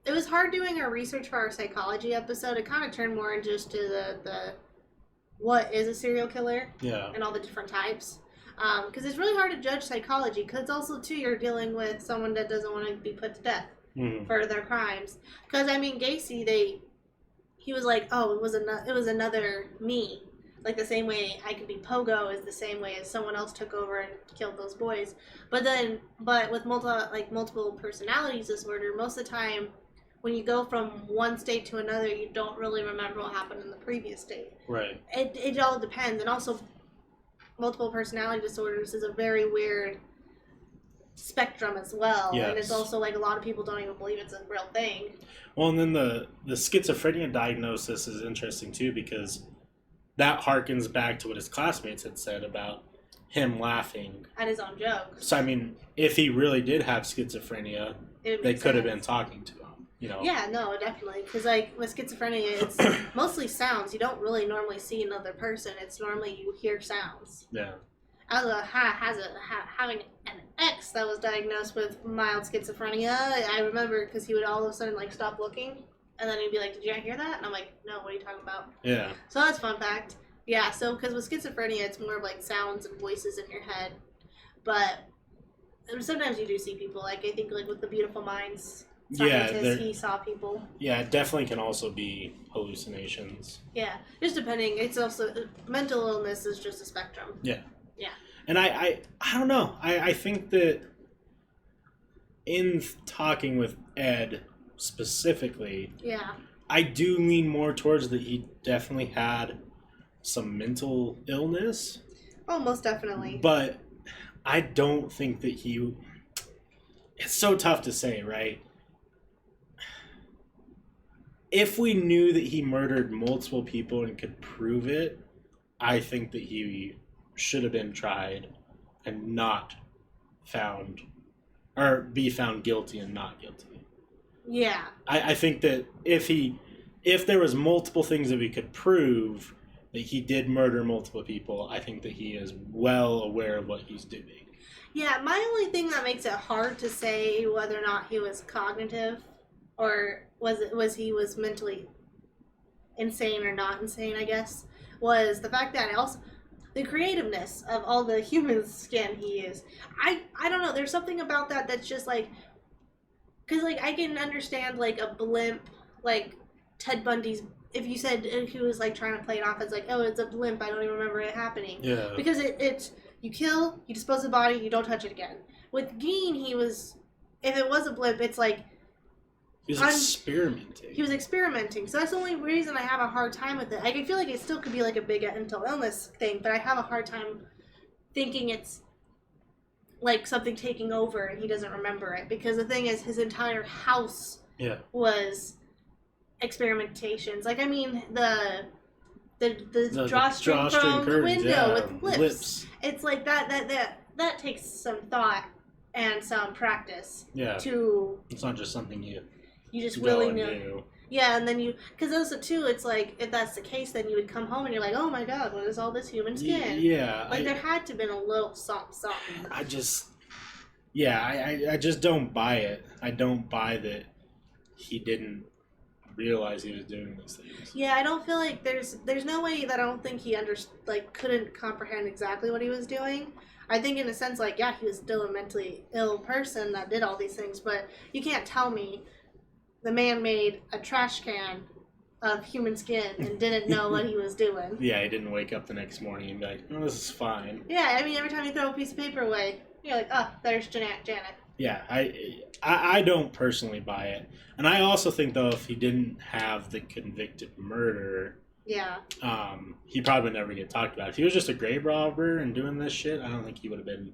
was hard doing our research for our psychology episode. It kind of turned more into just to the what is a serial killer, and all the different types. Because it's really hard to judge psychology, because also too you're dealing with someone that doesn't want to be put to death for their crimes. Because I mean Gacy, he was like, oh, it was another me. Like the same way I could be Pogo is the same way as someone else took over and killed those boys. But with multiple personalities disorder, most of the time when you go from one state to another, you don't really remember what happened in the previous state. Right. It all depends. And also multiple personality disorders is a very weird spectrum as well. Yes. And it's also like a lot of people don't even believe it's a real thing. Well, and then the schizophrenia diagnosis is interesting too, because that harkens back to what his classmates had said about him laughing at his own jokes. So I mean, if he really did have schizophrenia, they could have been talking to him. Yeah, no, definitely. Because, like, with schizophrenia, it's mostly sounds. You don't really normally see another person. It's normally you hear sounds. Yeah. Having an ex that was diagnosed with mild schizophrenia, I remember because he would all of a sudden, like, stop looking. And then he'd be like, did you hear that? And I'm like, no, what are you talking about? Yeah. So that's a fun fact. Yeah, so because with schizophrenia, it's more of, like, sounds and voices in your head. But sometimes you do see people. Like, I think, like, with the Beautiful Minds... he saw people. Yeah, it definitely can also be hallucinations. Yeah, just depending. It's also mental illness is just a spectrum. Yeah. Yeah. And I don't know. I think that in talking with Ed specifically, yeah, I do lean more towards that he definitely had some mental illness. Oh, most definitely. But I don't think that he. It's so tough to say, right? If we knew that he murdered multiple people and could prove it, I think that he should have been tried and not found, or be found guilty and not guilty. Yeah. I think that if there was multiple things that we could prove that he did murder multiple people, I think that he is well aware of what he's doing. Yeah, my only thing that makes it hard to say whether or not he was cognitive or was he mentally insane or not insane, I guess, was the fact that the creativeness of all the human skin he used. I don't know, there's something about that that's just like, because like I can understand like a blimp, like Ted Bundy's, if you said he was like trying to play it off as like, oh, it's a blimp, I don't even remember it happening. Yeah. Because it's you kill, you dispose of the body, you don't touch it again. With Gein, if it was a blimp, it's like he was experimenting. He was experimenting. So that's the only reason I have a hard time with it. Like, I feel like it still could be like a big mental illness thing, but I have a hard time thinking it's like something taking over and he doesn't remember it. Because the thing is, his entire house was experimentations. Like, I mean, the drawstring from the window with lips. It's like that takes some thought and some practice. Yeah. It's not just something you just willy-nilly. Yeah, and then because also too, it's like, if that's the case, then you would come home and you're like, oh my god, what is all this human skin? Yeah. Like, there had to have been a little something. I just don't buy it. I don't buy that he didn't realize he was doing these things. Yeah, I don't feel like there's no way that I don't think he couldn't comprehend exactly what he was doing. I think in a sense, like, yeah, he was still a mentally ill person that did all these things, but you can't tell me the man made a trash can of human skin and didn't know what he was doing. Yeah, he didn't wake up the next morning and be like, oh, this is fine. Yeah, I mean, every time you throw a piece of paper away, you're like, oh, there's Janet. Yeah, I don't personally buy it. And I also think, though, if he didn't have the convicted murder, he probably would never get talked about. If he was just a grave robber and doing this shit, I don't think he would have been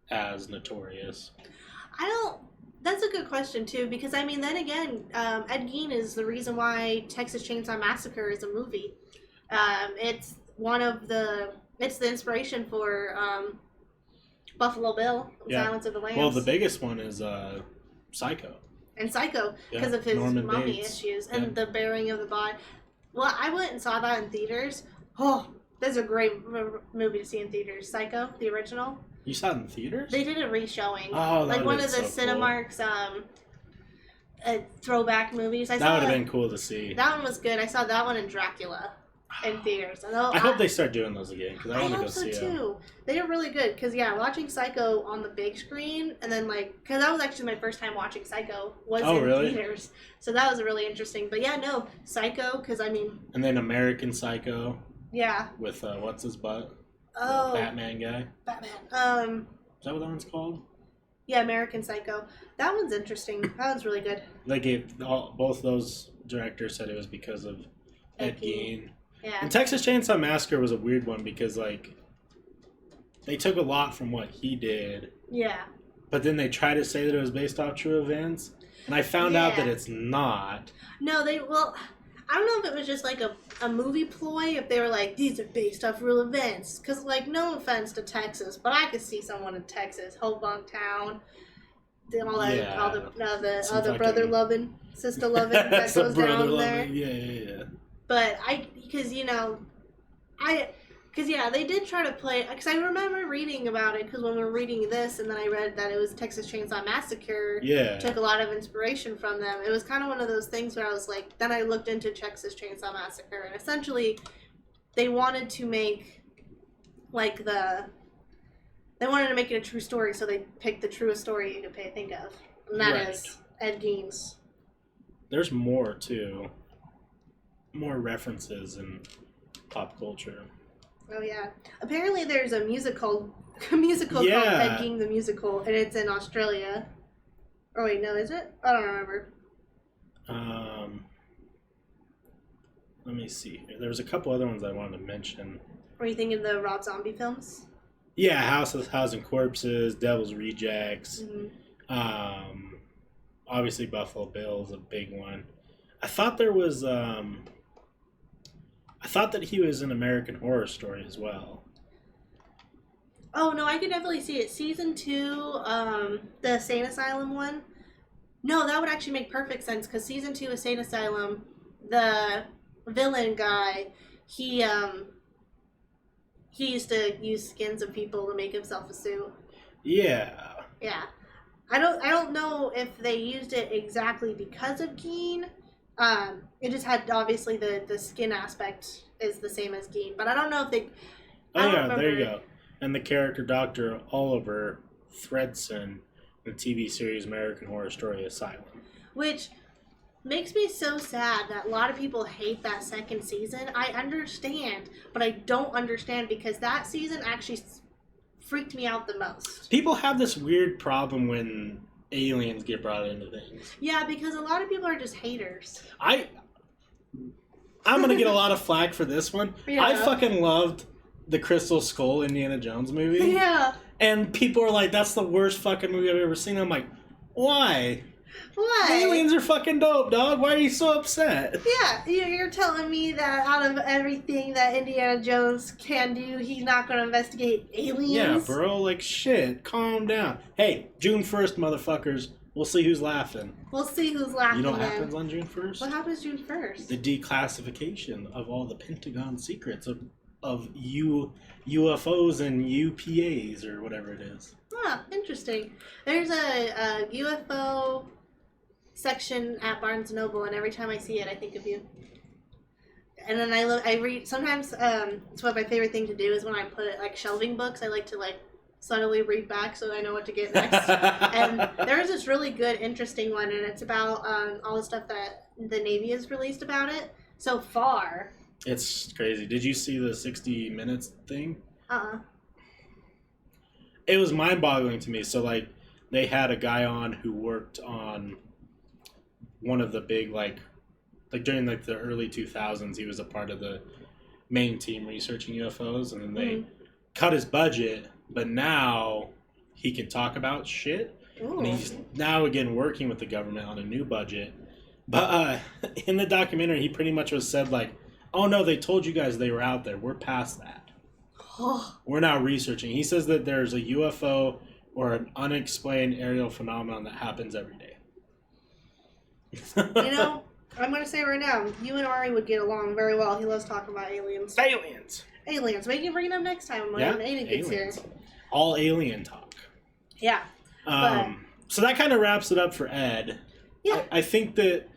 as notorious. That's a good question, too, because, I mean, then again, Ed Gein is the reason why Texas Chainsaw Massacre is a movie. It's the inspiration for Buffalo Bill, Silence of the Lambs. Well, the biggest one is Psycho. And Psycho, because of his mommy issues and the burying of the body. Well, I went and saw that in theaters. Oh, that's a great movie to see in theaters. Psycho, the original. You saw it in theaters? They did a re-showing. Oh, like one of the Cinemark's throwback movies. That would have been cool to see. That one was good. I saw that one in Dracula in theaters. I hope they start doing those again because I want to go see them. I hope so too. They are really good because watching Psycho on the big screen and then because that was actually my first time watching Psycho in theaters, so that was really interesting. But Psycho because I mean. And then American Psycho. Yeah. With what's his butt? Oh. The Batman guy. Batman. Is that what that one's called? Yeah, American Psycho. That one's interesting. That one's really good. They gave both those directors said it was because of Ed Gein. Yeah. And Texas Chainsaw Massacre was a weird one because they took a lot from what he did. Yeah. But then they tried to say that it was based off true events, and I found out that it's not. No, I don't know if it was just like a movie ploy, if they were like, these are based off real events. Because, like, no offense to Texas, but I could see someone in Texas, Hobunk Town, all that, Yeah. all the Some other fucking- brother loving, sister loving that Some goes brother down loving. there. Yeah. But because yeah, they did try to play. Because I remember reading about it. Because when we were reading this, and then I read that it was Texas Chainsaw Massacre. Yeah. Took a lot of inspiration from them. It was kind of one of those things where I was like. Then I looked into Texas Chainsaw Massacre, and essentially, they wanted to make like they wanted to make it a true story, so they picked the truest story you could think of, and that is Ed Gein's. There's more too. More references in pop culture. Oh yeah. Apparently there's a musical called Ed Gein the Musical, and it's in Australia. Oh wait, no, is it? I don't remember. Let me see. There was a couple other ones I wanted to mention. Were you thinking the Rob Zombie films? Yeah, House of Thousand Corpses, Devil's Rejects. Mm-hmm. Obviously Buffalo Bill is a big one. I thought there was I thought that he was an American Horror Story as well. Oh no, I could definitely see it. Season 2, the Sane Asylum one. No, that would actually make perfect sense because season 2 of Sane Asylum, the villain guy, he used to use skins of people to make himself a suit. Yeah. Yeah. I don't know if they used it exactly because of Gein. It just had obviously the skin aspect is the same as Gein, but I don't know if they. Oh yeah, there you go. And the character Dr. Oliver Thredson in the TV series American Horror Story Asylum, which makes me so sad that a lot of people hate that second season. I understand, but I don't understand because that season actually freaked me out the most. People have this weird problem when aliens get brought into things. Yeah, because a lot of people are just haters. I'm gonna get a lot of flack for this one. Yeah. I fucking loved the Crystal Skull Indiana Jones movie. Yeah. And people are like, that's the worst fucking movie I've ever seen. I'm like, why? What? Aliens are fucking dope, dog. Why are you so upset? Yeah, you're telling me that out of everything that Indiana Jones can do, he's not going to investigate aliens? Yeah, bro. Like, shit. Calm down. Hey, June 1st, motherfuckers. We'll see who's laughing. We'll see who's laughing. You know what then. happens on June 1st? What happens June 1st? The declassification of all the Pentagon secrets of UFOs and UPAs or whatever it is. Ah, interesting. There's a UFO section at Barnes & Noble, and every time I see it, I think of you. And then I read, sometimes, it's one of my favorite thing to do is when I put it, like, shelving books, I like to, like, subtly read back so I know what to get next. And there's this really good, interesting one, and it's about all the stuff that the Navy has released about it so far. It's crazy. Did you see the 60 Minutes thing? It was mind-boggling to me. So, like, they had a guy on who worked on one of the big, like during, like, the early 2000s, he was a part of the main team researching UFOs, and then they cut his budget, but now he can talk about shit. Ooh. And he's now, again, working with the government on a new budget. But in the documentary, he pretty much was said, like, oh, no, they told you guys they were out there. We're past that. We're now researching. He says that there's a UFO or an unexplained aerial phenomenon that happens every day. You know, I'm going to say right now, you and Ari would get along very well. He loves talking about aliens. Aliens. We can bring it up next time when Aiden gets here. All alien talk. Yeah. So that kind of wraps it up for Ed. Yeah. I think that,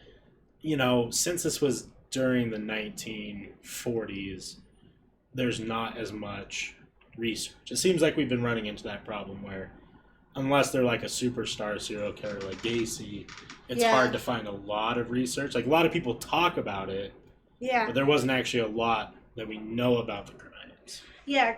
you know, since this was during the 1940s, there's not as much research. It seems like we've been running into that problem where unless they're like a superstar serial killer like Gacy, it's hard to find a lot of research. Like, a lot of people talk about it, but there wasn't actually a lot that we know about the crimes. Yeah,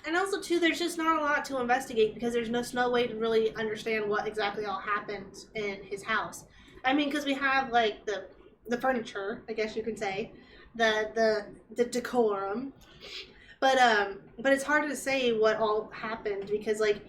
and also, too, there's just not a lot to investigate because there's no way to really understand what exactly all happened in his house. I mean, because we have, like, the furniture, I guess you could say, the decorum, but it's hard to say what all happened because, like,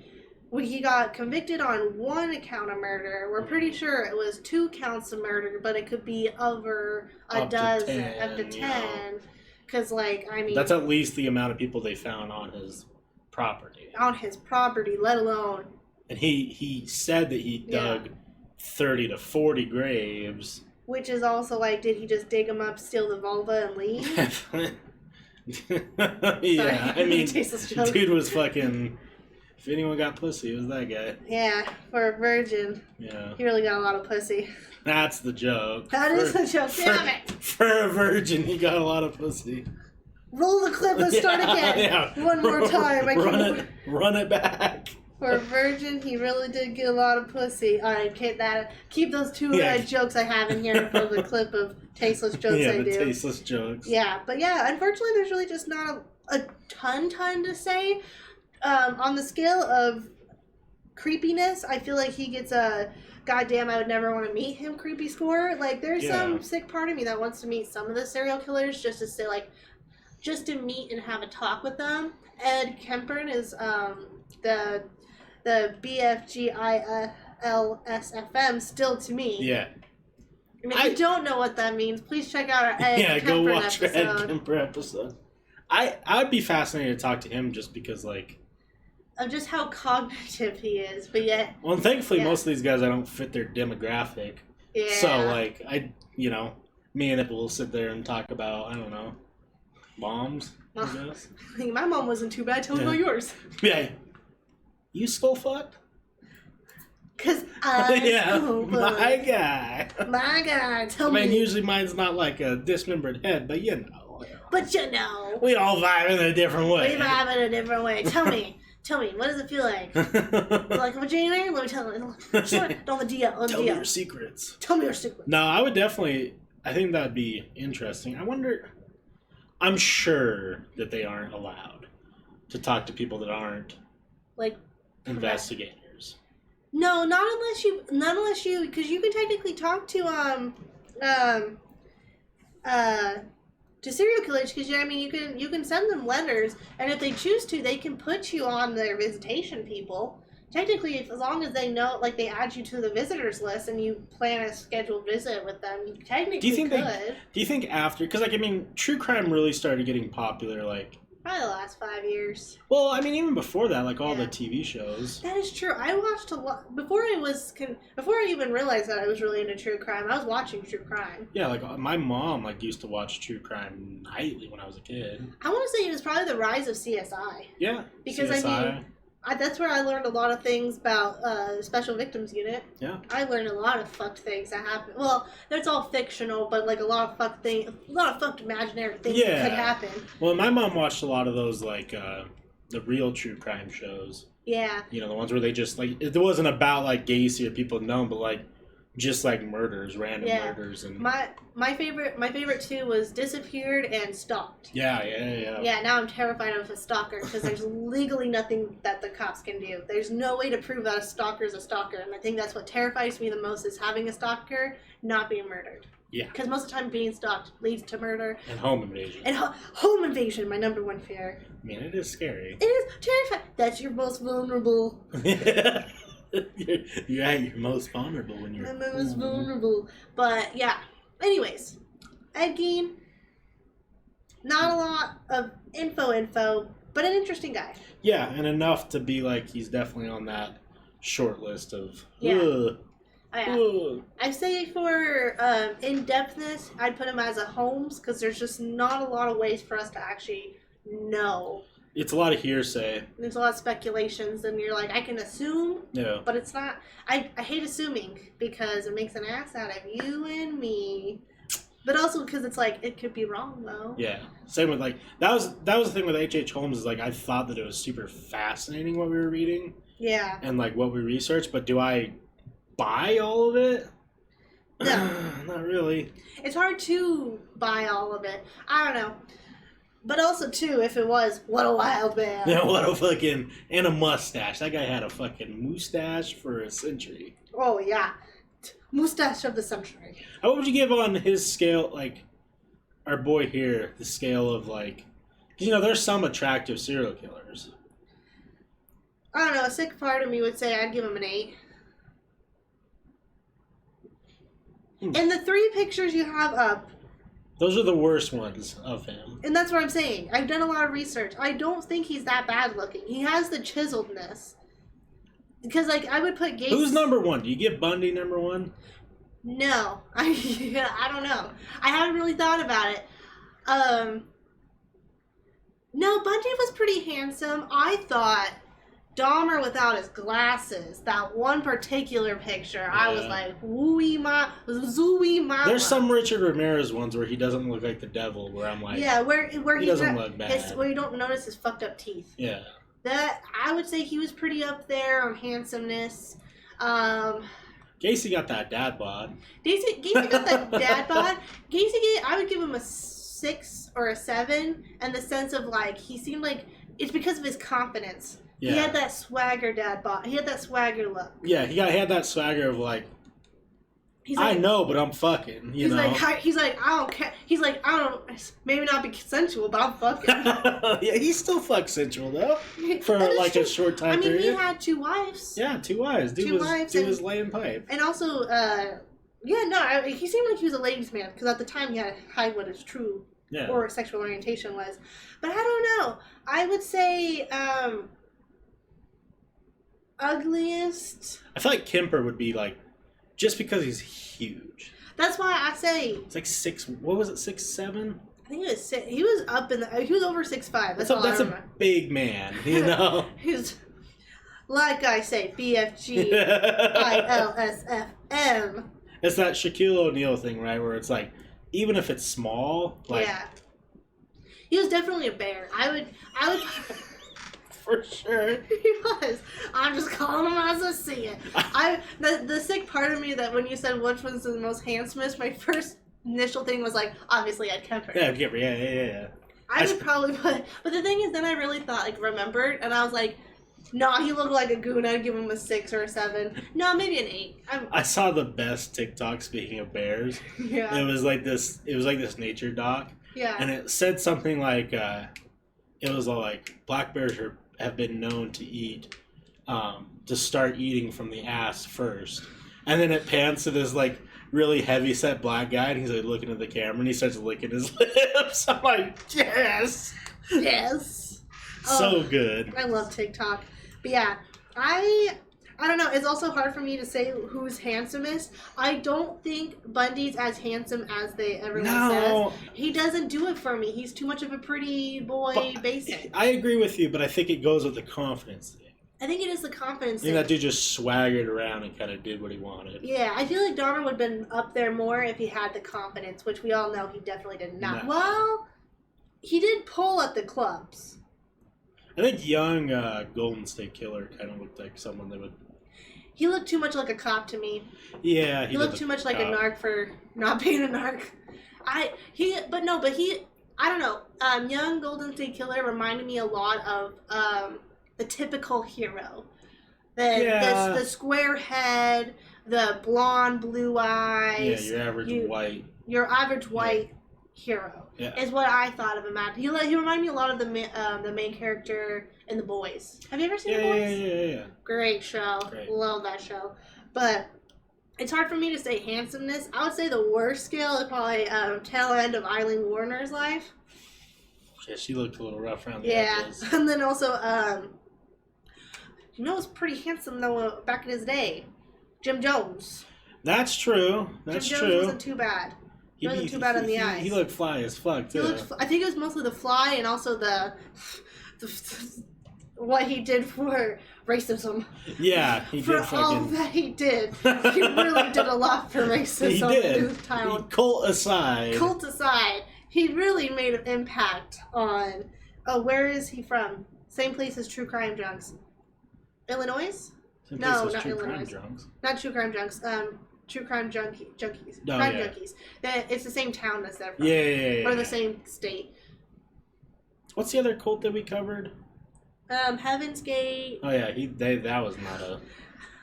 he got convicted on 1 count of murder. We're pretty sure it was 2 counts of murder, but it could be over a dozen, up to 10. Because, like, I mean... That's at least the amount of people they found on his property. On his property, let alone... And he said that he dug 30 to 40 graves. Which is also like, did he just dig them up, steal the vulva, and leave? Yeah, I mean, Tasteless joke. dude was fucking... If anyone got pussy, it was that guy. Yeah, for a virgin. Yeah. He really got a lot of pussy. That's the joke. That is the joke, damn it! For a virgin, he got a lot of pussy. Roll the clip and start again. Yeah. One more time. Run it back. For a virgin, he really did get a lot of pussy. Alright, keep those 2 jokes I have in here for the clip of tasteless jokes I do. Yeah, the tasteless jokes. Yeah, but yeah, unfortunately there's really just not a ton to say. On the scale of creepiness, I feel like he gets a goddamn I would never want to meet him creepy score. Like, there's some sick part of me that wants to meet some of the serial killers just to say, like, just to meet and have a talk with them. Ed Gein is the BFGILSFM still to me. Yeah. And if you don't know what that means, please check out our Ed Yeah, go Gein watch episode. our Ed Gein episode. I would be fascinated to talk to him just because, like... Of just how cognitive he is, but yet... Well, and thankfully, most of these guys, I don't fit their demographic. Yeah. So, like, me and it will sit there and talk about, I don't know, bombs, I guess. I think my mom wasn't too bad. Tell me about yours. Yeah. You skull fucked? Because I my guy. My guy, tell me. I mean, usually mine's not like a dismembered head, but you know. But you know. We all vibe in a different way. We vibe in a different way. Tell me, what does it feel like? Like a vagina? Let me tell you. On the DL. Tell me your secrets. Tell me your secrets. No, I would definitely, I think that'd be interesting. I'm sure that they aren't allowed to talk to people that aren't like investigators. No, not unless you, because you can technically talk to serial killers, because you can send them letters, and if they choose to, they can put you on their visitation people. Technically, as long as they know, like, they add you to the visitors list and you plan a scheduled visit with them, you technically could. Do you think after, because, like, I mean, true crime really started getting popular, like... Probably the last 5 years. Well, I mean, even before that, like, all the TV shows. That is true. I watched a lot, before I even realized that I was really into true crime, I was watching true crime. Yeah, like, my mom, like, used to watch true crime nightly when I was a kid. I want to say it was probably the rise of CSI. Yeah, because CSI. I mean... that's where I learned a lot of things about Special Victims Unit. Yeah. I learned a lot of fucked things that happen. Well, that's all fictional, but like a lot of fucked imaginary things that could happen. Well, my mom watched a lot of those, like, the real true crime shows. Yeah. You know, the ones where they just, like, it wasn't about, like, Gacy or people known, but, like, just, like, murders, random murders. And my favorite too was Disappeared and Stalked. Yeah. Yeah, now I'm terrified of a stalker because there's legally nothing that the cops can do. There's no way to prove that a stalker is a stalker, and I think that's what terrifies me the most is having a stalker not being murdered. Yeah. Because most of the time being stalked leads to murder. And home invasion. And home invasion, my number one fear. I mean, it is scary. It is terrifying. That's your most vulnerable. You're at your most vulnerable when you're... I'm most vulnerable. But, yeah. Anyways. Ed Gein. Not a lot of info, but an interesting guy. Yeah, and enough to be like, he's definitely on that short list of... I say for in-depthness, I'd put him as a Holmes, because there's just not a lot of ways for us to actually know. It's a lot of hearsay. There's a lot of speculations, and you're like, I can assume, but it's not. I hate assuming, because it makes an ass out of you and me. But also because it's like, it could be wrong, though. Yeah. Same with, like, that was the thing with H.H. Holmes, is, like, I thought that it was super fascinating what we were reading. Yeah. And, like, what we researched, but do I buy all of it? No. Not really. It's hard to buy all of it. I don't know. But also, too, if it was, what a wild man. Yeah, what a fucking... And a mustache. That guy had a fucking mustache for a century. Oh, yeah. Mustache of the century. What would you give on his scale, like, our boy here, the scale of, like... You know, there's some attractive serial killers. I don't know, a sick part of me would say I'd give him an 8. And the 3 pictures you have up, those are the worst ones of him. and that's what I'm saying. I've done a lot of research. I don't think he's that bad looking. He has the chiseledness. Because, like, I would put Gates... Who's number 1? Do you give Bundy number 1? No. I don't know. I haven't really thought about it. No, Bundy was pretty handsome. I thought Dahmer without his glasses, that one particular picture, I was like, zooey mama. There's some Richard Ramirez ones where he doesn't look like the devil, where I'm like, yeah, where he doesn't look bad. Where you don't notice his fucked up teeth. Yeah. That, I would say he was pretty up there on handsomeness. Gacy got that dad bod. Gacy got that dad bod. I would give him a 6 or a 7, in the sense of, like, he seemed like, it's because of his confidence. Yeah. He had that swagger dad bod. He had that swagger look. Yeah, he had that swagger of, like, I know, but I'm fucking, you know. He's like, I don't care. He's like, I don't, maybe not be consensual, but I'm fucking. Yeah, he still fucks sensual, though. For, like, a short time period. He had 2 wives. Yeah, 2 wives. Dude was laying pipe. And also, he seemed like he was a ladies' man, because at the time he had to hide what his true or sexual orientation was. But I don't know. I would say, ugliest. I feel like Kemper would be, like, just because he's huge. That's why I say... It's like 6... What was it? 6'7"? I think it was 6. He was up in the... He was over 6'5". That's a big man, you know? He's... Like I say, BFG, ILSFM. It's that Shaquille O'Neal thing, right? Where it's like, even if it's small... like, yeah. He was definitely a bear. I would... For sure. He was. I'm just calling him as I see it. The sick part of me that when you said which one's the most handsomest, my first initial thing was like, obviously Ed Kemper. Yeah. I would probably put, but the thing is, then I really thought, like, remembered, and I was like, nah, he looked like a goon. I'd give him a 6 or a 7. No, maybe an 8. I saw the best TikTok, speaking of bears. Yeah. It was like this nature doc. Yeah. And it said something like, it was like, black bears have been known to start eating from the ass first. And then it pans to this, like, really heavy-set black guy, and he's, like, looking at the camera, and he starts licking his lips. I'm like, yes! Yes! So good. I love TikTok. But yeah, I don't know. It's also hard for me to say who's handsomest. I don't think Bundy's as handsome as everyone says. He doesn't do it for me. He's too much of a pretty boy basic. I agree with you, but I think it goes with the confidence thing. I think it is the confidence thing. That dude just swaggered around and kind of did what he wanted. Yeah, I feel like Dahmer would have been up there more if he had the confidence, which we all know he definitely did not. No. Well, he did pull at the clubs. I think young Golden State Killer kind of looked like someone that would... He looked too much like a cop to me. Yeah, he looked too much like a narc for not being a narc. I don't know. Young Golden State Killer reminded me a lot of the typical hero. The square head, the blonde, blue eyes. Yeah, your average white hero is what I thought of him at. He reminded me a lot of the main character in The Boys. Have you ever seen The Boys? Yeah. Great show. Love that show. But it's hard for me to say handsomeness. I would say the worst scale is probably tail end of Eileen Warner's life. Yeah, she looked a little rough around the edges. And then also, was pretty handsome though back in his day. Jim Jones. That's true. Jim Jones wasn't too bad. He wasn't too bad on the eyes. He looked fly as fuck too. I think it was mostly the fly and also the what he did for racism. Yeah, he did. For all that he did, he really did a lot for racism in his town. Cult aside, he really made an impact on. Oh, where is he from? Same place as True Crime Junks. Illinois? No, not Illinois. Not True Crime Junks. True Crime Junkies. Junkies. It's the same town as they're from. Yeah. Or the same state. What's the other cult that we covered? Heaven's Gate. Oh yeah, that was not a...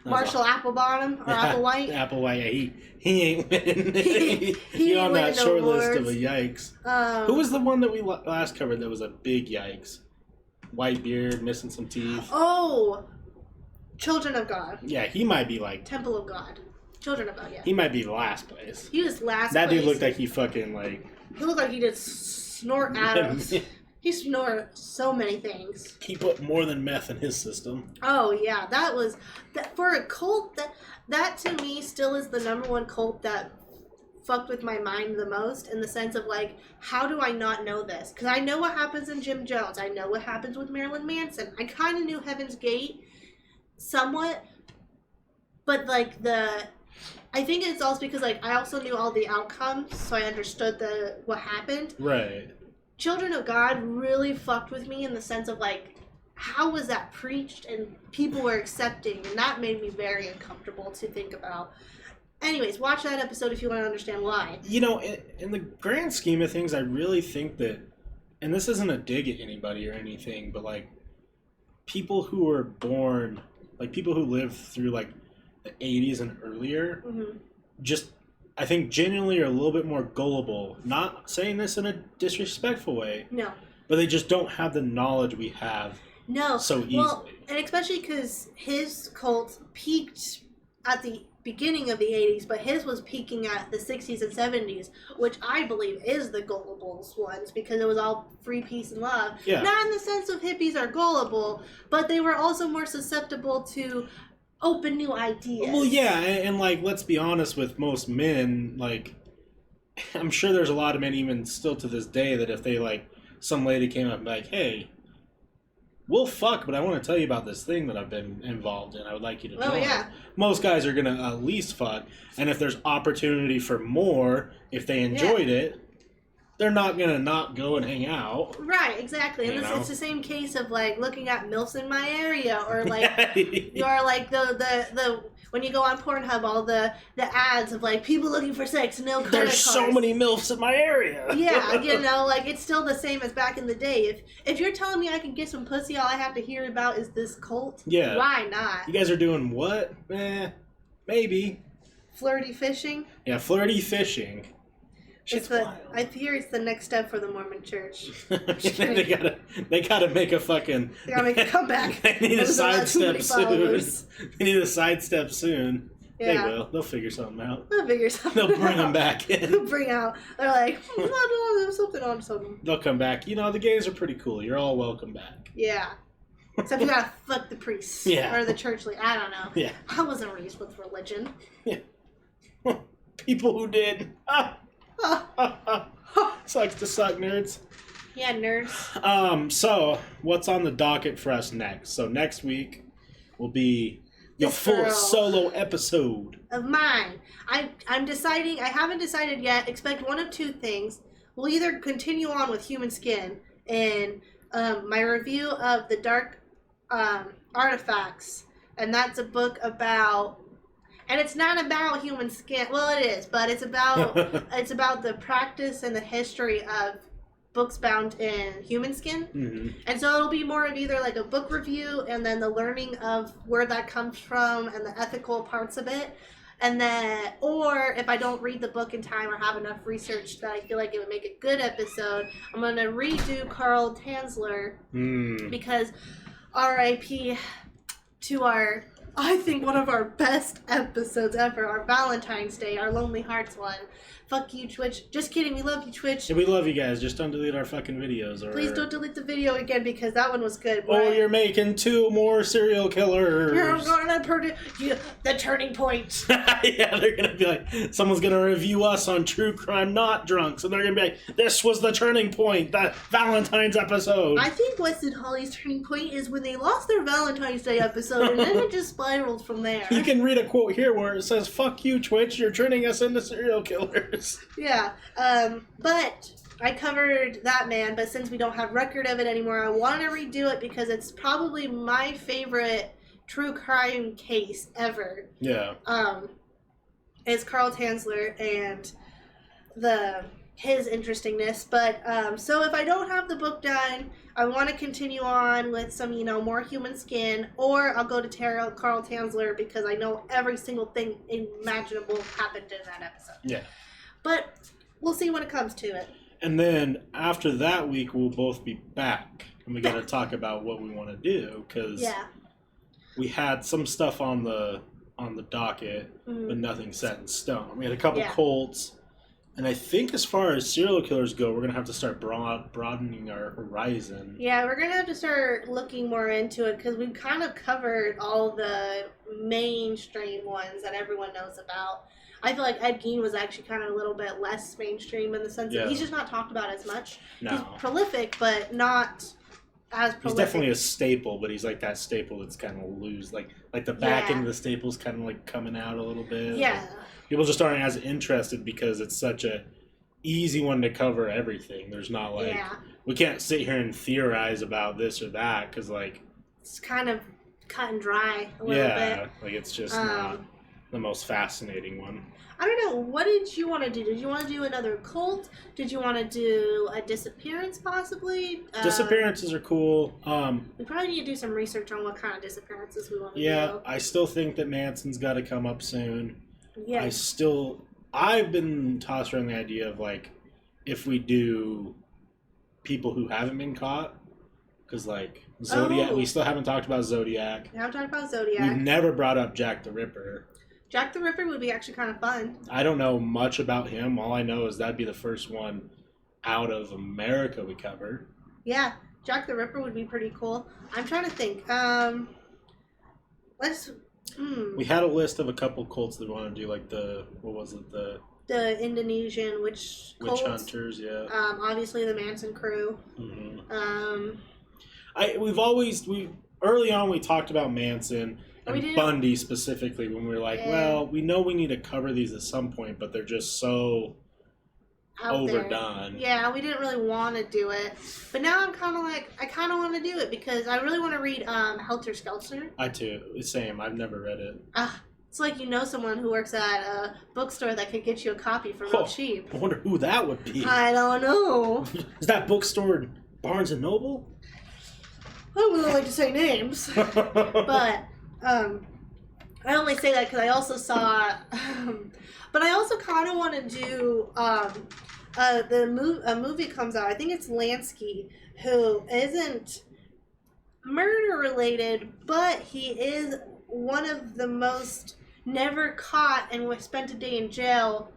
Marshall Applebottom or Applewhite. Applewhite, yeah, he ain't winning. He on that short list of a yikes. Who was the one that we last covered that was a big yikes? White beard, missing some teeth. Oh, Children of God. Yeah, he might be like... Temple of God. Children of God, yeah. He might be last place. He was last That place. dude looked like he fucking, like... He looked like he did snort atoms. He snored so many things. He put more than meth in his system. Oh, yeah. That was... For a cult, that to me still is the number one cult that fucked with my mind the most, in the sense of, like, how do I not know this? Because I know what happens in Jim Jones. I know what happens with Marilyn Manson. I kind of knew Heaven's Gate somewhat, but, like, I think it's also because, like, I also knew all the outcomes, so I understood what happened. Right. Children of God really fucked with me in the sense of, like, how was that preached and people were accepting, and that made me very uncomfortable to think about. Anyways, watch that episode if you want to understand why. You know, in the grand scheme of things, I really think that, and this isn't a dig at anybody or anything, but, like, people who were born, like, people who lived through, like, the 80s and earlier, just, I think, genuinely are a little bit more gullible. Not saying this in a disrespectful way. No. But they just don't have the knowledge we have so easily. Well, and especially because his cult peaked at the beginning of the 80s, but his was peaking at the 60s and 70s, which I believe is the gullibles ones, because it was all free, peace, and love. Yeah. Not in the sense of hippies are gullible, but they were also more susceptible to open new ideas. Well, yeah, and like, let's be honest with most men, like, I'm sure there's a lot of men even still to this day that if they, like, some lady came up and be like, hey, we'll fuck, but I want to tell you about this thing that I've been involved in. I would like you to know. Oh, yeah. Most guys are going to at least fuck. And if there's opportunity for more, if they enjoyed it, they're not going to not go and hang out. Right, exactly. And it's the same case of, like, looking at MILFs in my area, or, like, or, like, the when you go on Pornhub, all the ads of, like, people looking for sex, no credit cards. There's so many MILFs in my area. Yeah, you know, like, it's still the same as back in the day. If you're telling me I can get some pussy, all I have to hear about is this cult, why not? You guys are doing what? Maybe. Flirty fishing? Yeah, flirty fishing. I hear it's the next step for the Mormon Church. they gotta make a fucking... They gotta make a comeback. They need a sidestep soon. They need a sidestep soon. Yeah. They will. They'll figure something out. They'll figure something out. They'll bring them back in. They're like, there's something on something. They'll come back. You know, the gays are pretty cool. You're all welcome back. Yeah. Except you gotta fuck the priests. Yeah. Or the church leader. I don't know. Yeah. I wasn't raised with religion. Yeah. People who did. Sucks to suck, nerds. Yeah, nerds. So, what's on the docket for us next? So, next week will be your full solo episode. Of mine. I'm deciding, I haven't decided yet. Expect one of two things. We'll either continue on with Human Skin and my review of the Dark Artifacts. And that's a book about... And it's not about human skin. Well, it is, but it's about the practice and the history of books bound in human skin. Mm-hmm. And so it'll be more of either like a book review and then the learning of where that comes from and the ethical parts of it. And then, or if I don't read the book in time or have enough research that I feel like it would make a good episode, I'm going to redo Carl Tanzler because R.I.P. to I think one of our best episodes ever, our Valentine's Day, our Lonely Hearts one. Fuck you, Twitch. Just kidding, we love you, Twitch. Yeah, we love you guys. Just don't delete our fucking videos. Please don't delete the video again because that one was good. Oh, you're making 2 more serial killers. You're gonna the turning point. Yeah, they're gonna be like, someone's gonna review us on True Crime Not Drunks, and they're gonna be like, this was the turning point, that Valentine's episode. I think Wes and Holly's turning point is when they lost their Valentine's Day episode, and then it just spiraled from there. You can read a quote here where it says, fuck you, Twitch, you're turning us into serial killers. Yeah, but I covered that man, but since we don't have record of it anymore, I want to redo it because it's probably my favorite true crime case ever. Yeah. It's Carl Tanzler and his interestingness, but so if I don't have the book done, I want to continue on with some, more human skin, or I'll go to Carl Tanzler because I know every single thing imaginable happened in that episode. Yeah. But we'll see when it comes to it. And then after that week, we'll both be back, and we got to talk about what we want to do, because we had some stuff on the docket, but nothing set in stone. We had a couple cults, and I think as far as serial killers go, we're gonna have to start broadening our horizon. Yeah, we're gonna have to start looking more into it because we've kind of covered all the mainstream ones that everyone knows about. I feel like Ed Gein was actually kind of a little bit less mainstream in the sense that he's just not talked about as much. No. He's prolific, but not as prolific. He's definitely a staple, but he's like that staple that's kind of loose. Like the back end of the staple's kind of like coming out a little bit. Yeah. Like, people just aren't as interested because it's such a easy one to cover everything. There's not like we can't sit here and theorize about this or that because like it's kind of cut and dry a little bit. Yeah, like it's just not the most fascinating one. I don't know. What did you want to do? Did you want to do another cult? Did you want to do a disappearance possibly? Disappearances are cool. We probably need to do some research on what kind of disappearances we want to do. Yeah, I still think that Manson's got to come up soon. Yeah. I've been tossed around the idea of like if we do people who haven't been caught, because like Zodiac, we still haven't talked about Zodiac. We haven't talked about Zodiac. We've never brought up Jack the Ripper. Jack the Ripper would be actually kind of fun. I don't know much about him. All I know is that'd be the first one out of America we cover. Yeah, Jack the Ripper would be pretty cool. I'm trying to think. We had a list of a couple cults that we want to do, like the Indonesian witch hunters, yeah. Obviously the Manson crew. Mm-hmm. Early on we talked about Manson and Bundy specifically when we were like, well, we know we need to cover these at some point, but they're just so overdone. There. Yeah, we didn't really want to do it, but now I'm kind of like, I kind of want to do it because I really want to read Helter Skelter. I too. Same. I've never read it. It's like you know someone who works at a bookstore that could get you a copy for real cheap. I wonder who that would be. I don't know. Is that bookstore Barnes and Noble? I wouldn't like to say names, but I only say that because I also saw, but I also kind of want to do a movie comes out. I think it's Lansky, who isn't murder related, but he is one of the most never caught and spent a day in jail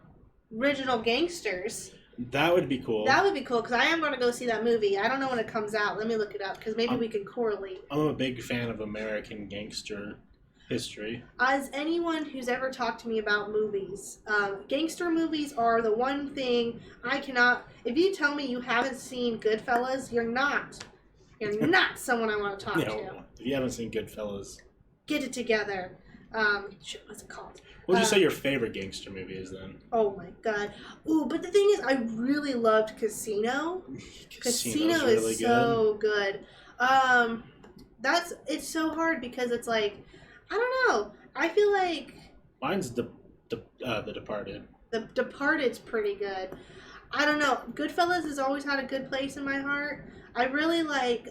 original gangsters. That would be cool. That would be cool because I am going to go see that movie. I don't know when it comes out. Let me look it up because maybe we can correlate. I'm a big fan of American gangster history. As anyone who's ever talked to me about movies, gangster movies are the one thing I cannot. If you tell me you haven't seen Goodfellas, you're not someone I want to talk to. If you haven't seen Goodfellas, get it together. What's it called? What would you say your favorite gangster movie is then? Oh my god. Ooh, but the thing is, I really loved Casino. Casino is really so good. It's so hard because it's like, I don't know. I feel like mine's the Departed. The Departed's pretty good. I don't know. Goodfellas has always had a good place in my heart. I really like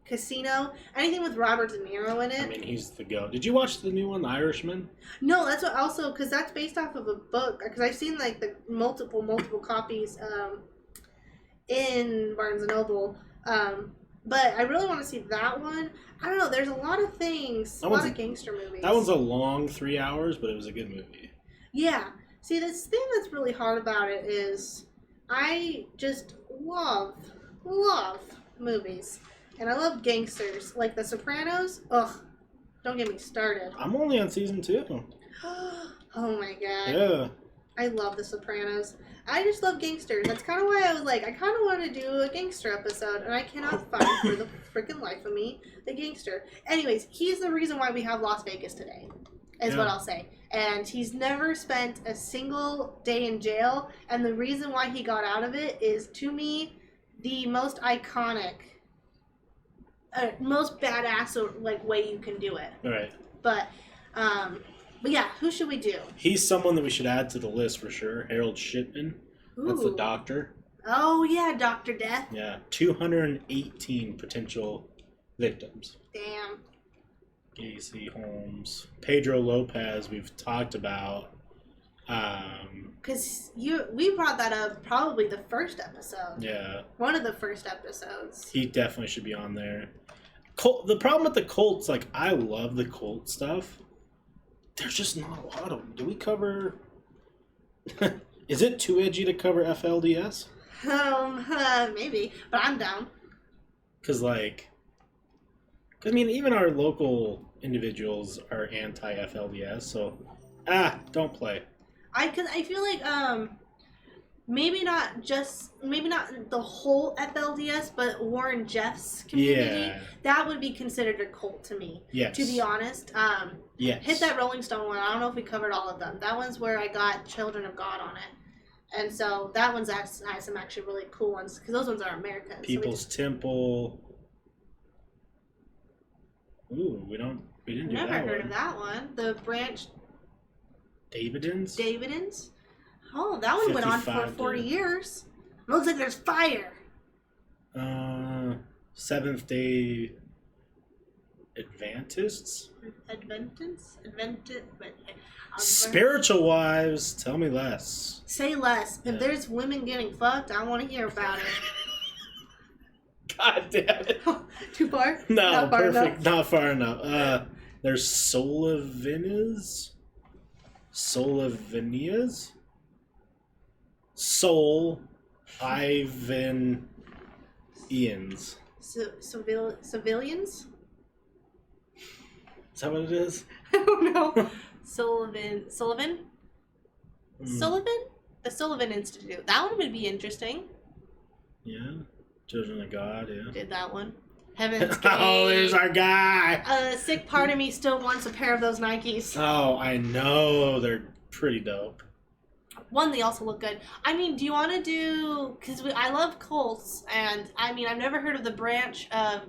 Casino. Anything with Robert De Niro in it. I mean, he's the GOAT. Did you watch the new one, The Irishman? No, that's what also, because that's based off of a book. Because I've seen like the multiple copies in Barnes & Noble. But I really want to see that one. I don't know. There's a lot of things. A lot of gangster movies. That one's a long 3 hours, but it was a good movie. Yeah. See, this thing that's really hard about it is I just love movies. And I love gangsters. Like The Sopranos. Ugh. Don't get me started. I'm only on season 2. Oh my god. Yeah. I love The Sopranos. I just love gangsters. That's kind of why I was like, I kind of want to do a gangster episode, and I cannot find for the freaking life of me the gangster. Anyways, he's the reason why we have Las Vegas today, is what I'll say. And he's never spent a single day in jail, and the reason why he got out of it is, to me, the most iconic, most badass way you can do it. Right. But yeah, who should we do? He's someone that we should add to the list for sure. Harold Shipman. Ooh. That's the doctor. Oh, yeah, Dr. Death. Yeah, 218 potential victims. Damn. Gacy, Holmes. Pedro Lopez, we've talked about. Because we brought that up probably the first episode. Yeah. One of the first episodes. He definitely should be on there. The problem with the Colts, like, I love the Colt stuff. There's just not a lot of them. Do we cover... Is it too edgy to cover FLDS? Maybe, but I'm down. Because, like... I mean, even our local individuals are anti-FLDS, so... don't play. I feel like, maybe not the whole FLDS, but Warren Jeff's community. Yeah. That would be considered a cult to me. Yes. To be honest. Yes. Hit that Rolling Stone one. I don't know if we covered all of them. That one's where I got Children of God on it. And so that one's has some actually really cool ones, because those ones are American. People's Temple. Ooh, we didn't do Never that heard one. of that one. The Branch Davidans? Oh, that one went on for 55 40 years. It looks like there's fire. Seventh Day Adventists? Spiritual wives, tell me less. Say less. Yeah. If there's women getting fucked, I want to hear about it. God damn it. Too far? No, Not far perfect. enough? Not far enough. There's Solavinias? Soul Ivan Ians. Civilians? Is that what it is? I don't know. Sullivan? Mm. Sullivan? The Sullivan Institute. That one would be interesting. Yeah. Children of God, yeah. Did that one. Heaven's Gate. Oh, there's our guy. A sick part of me still wants a pair of those Nikes. Oh, I know. They're pretty dope. One, they also look good. I mean, do you want to do... Because I love Colts, and, I mean, I've never heard of the Branch of...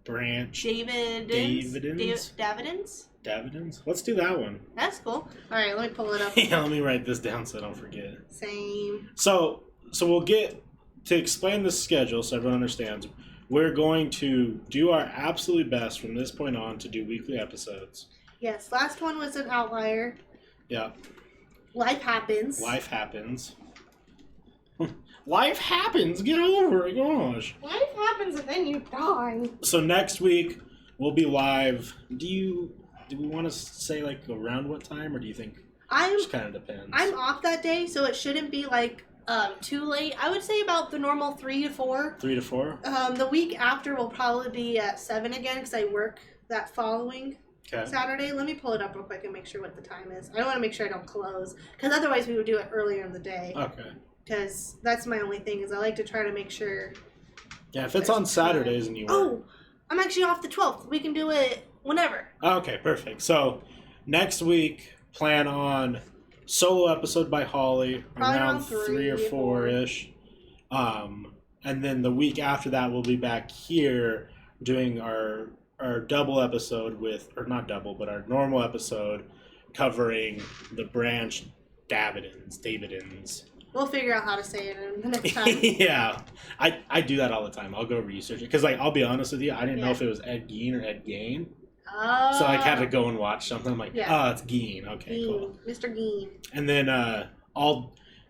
Davidans? Let's do that one. That's cool. Alright, let me pull it up. Yeah, let me write this down so I don't forget. Same. So we'll get... To explain the schedule so everyone understands, we're going to do our absolute best from this point on to do weekly episodes. Yes, last one was an outlier. Yeah. Life happens. Life happens. Life happens! Get over it, gosh. Life happens and then you die. So next week, we'll be live. Do we want to say, like, around what time, or do you think it just kind of depends? I'm off that day, so it shouldn't be, like... too late. I would say about the normal 3 to 4. 3 to 4? The week after will probably be at 7 again, because I work that following Saturday. Let me pull it up real quick and make sure what the time is. I want to make sure I don't close, because otherwise we would do it earlier in the day. Okay. Because that's my only thing, is I like to try to make sure. Yeah, if it's on Saturdays and you work. Oh, I'm actually off the 12th. We can do it whenever. Okay, perfect. So next week, plan on solo episode by Holly, Probably around 3 or 4-ish. And then the week after that, we'll be back here doing our double episode with, or not double, but our normal episode covering the Branch Davidans. We'll figure out how to say it in the next time. Yeah, I do that all the time. I'll go research it because, like, I'll be honest with you, I didn't know if it was Ed Gein or Ed Gein. Oh. So I had to go and watch something. I'm like, it's Gein. Okay, Gein. cool. Mr. Gein. And then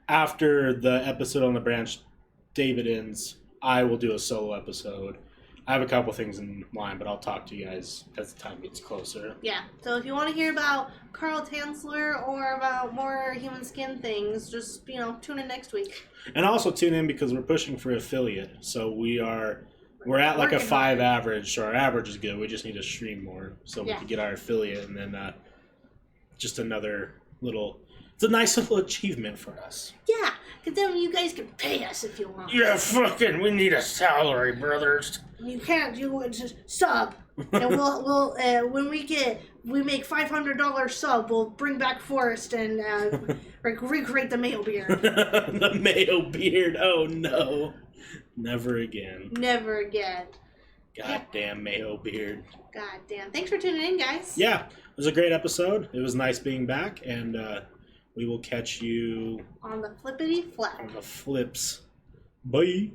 after the episode on the Branch Davidans, I will do a solo episode. I have a couple things in line, but I'll talk to you guys as the time gets closer. Yeah, so if you want to hear about Carl Tanzler or about more human skin things, just, tune in next week. And also tune in because we're pushing for affiliate. So we're at like a 5 average, so our average is good. We just need to stream more so we can get our affiliate, and then just another little... It's a nice little achievement for us. Yeah, because then you guys can pay us if you want. Yeah, fucking, we need a salary, brothers. You can't, just sub. And we'll when we make $500 sub, we'll bring back Forrest and recreate the Mayo beard. The Mayo beard, oh no. Never again. Never again. Goddamn Mayo beard. Goddamn. Thanks for tuning in, guys. Yeah, it was a great episode. It was nice being back, and we will catch you on the flippity flap. on the flips. Bye.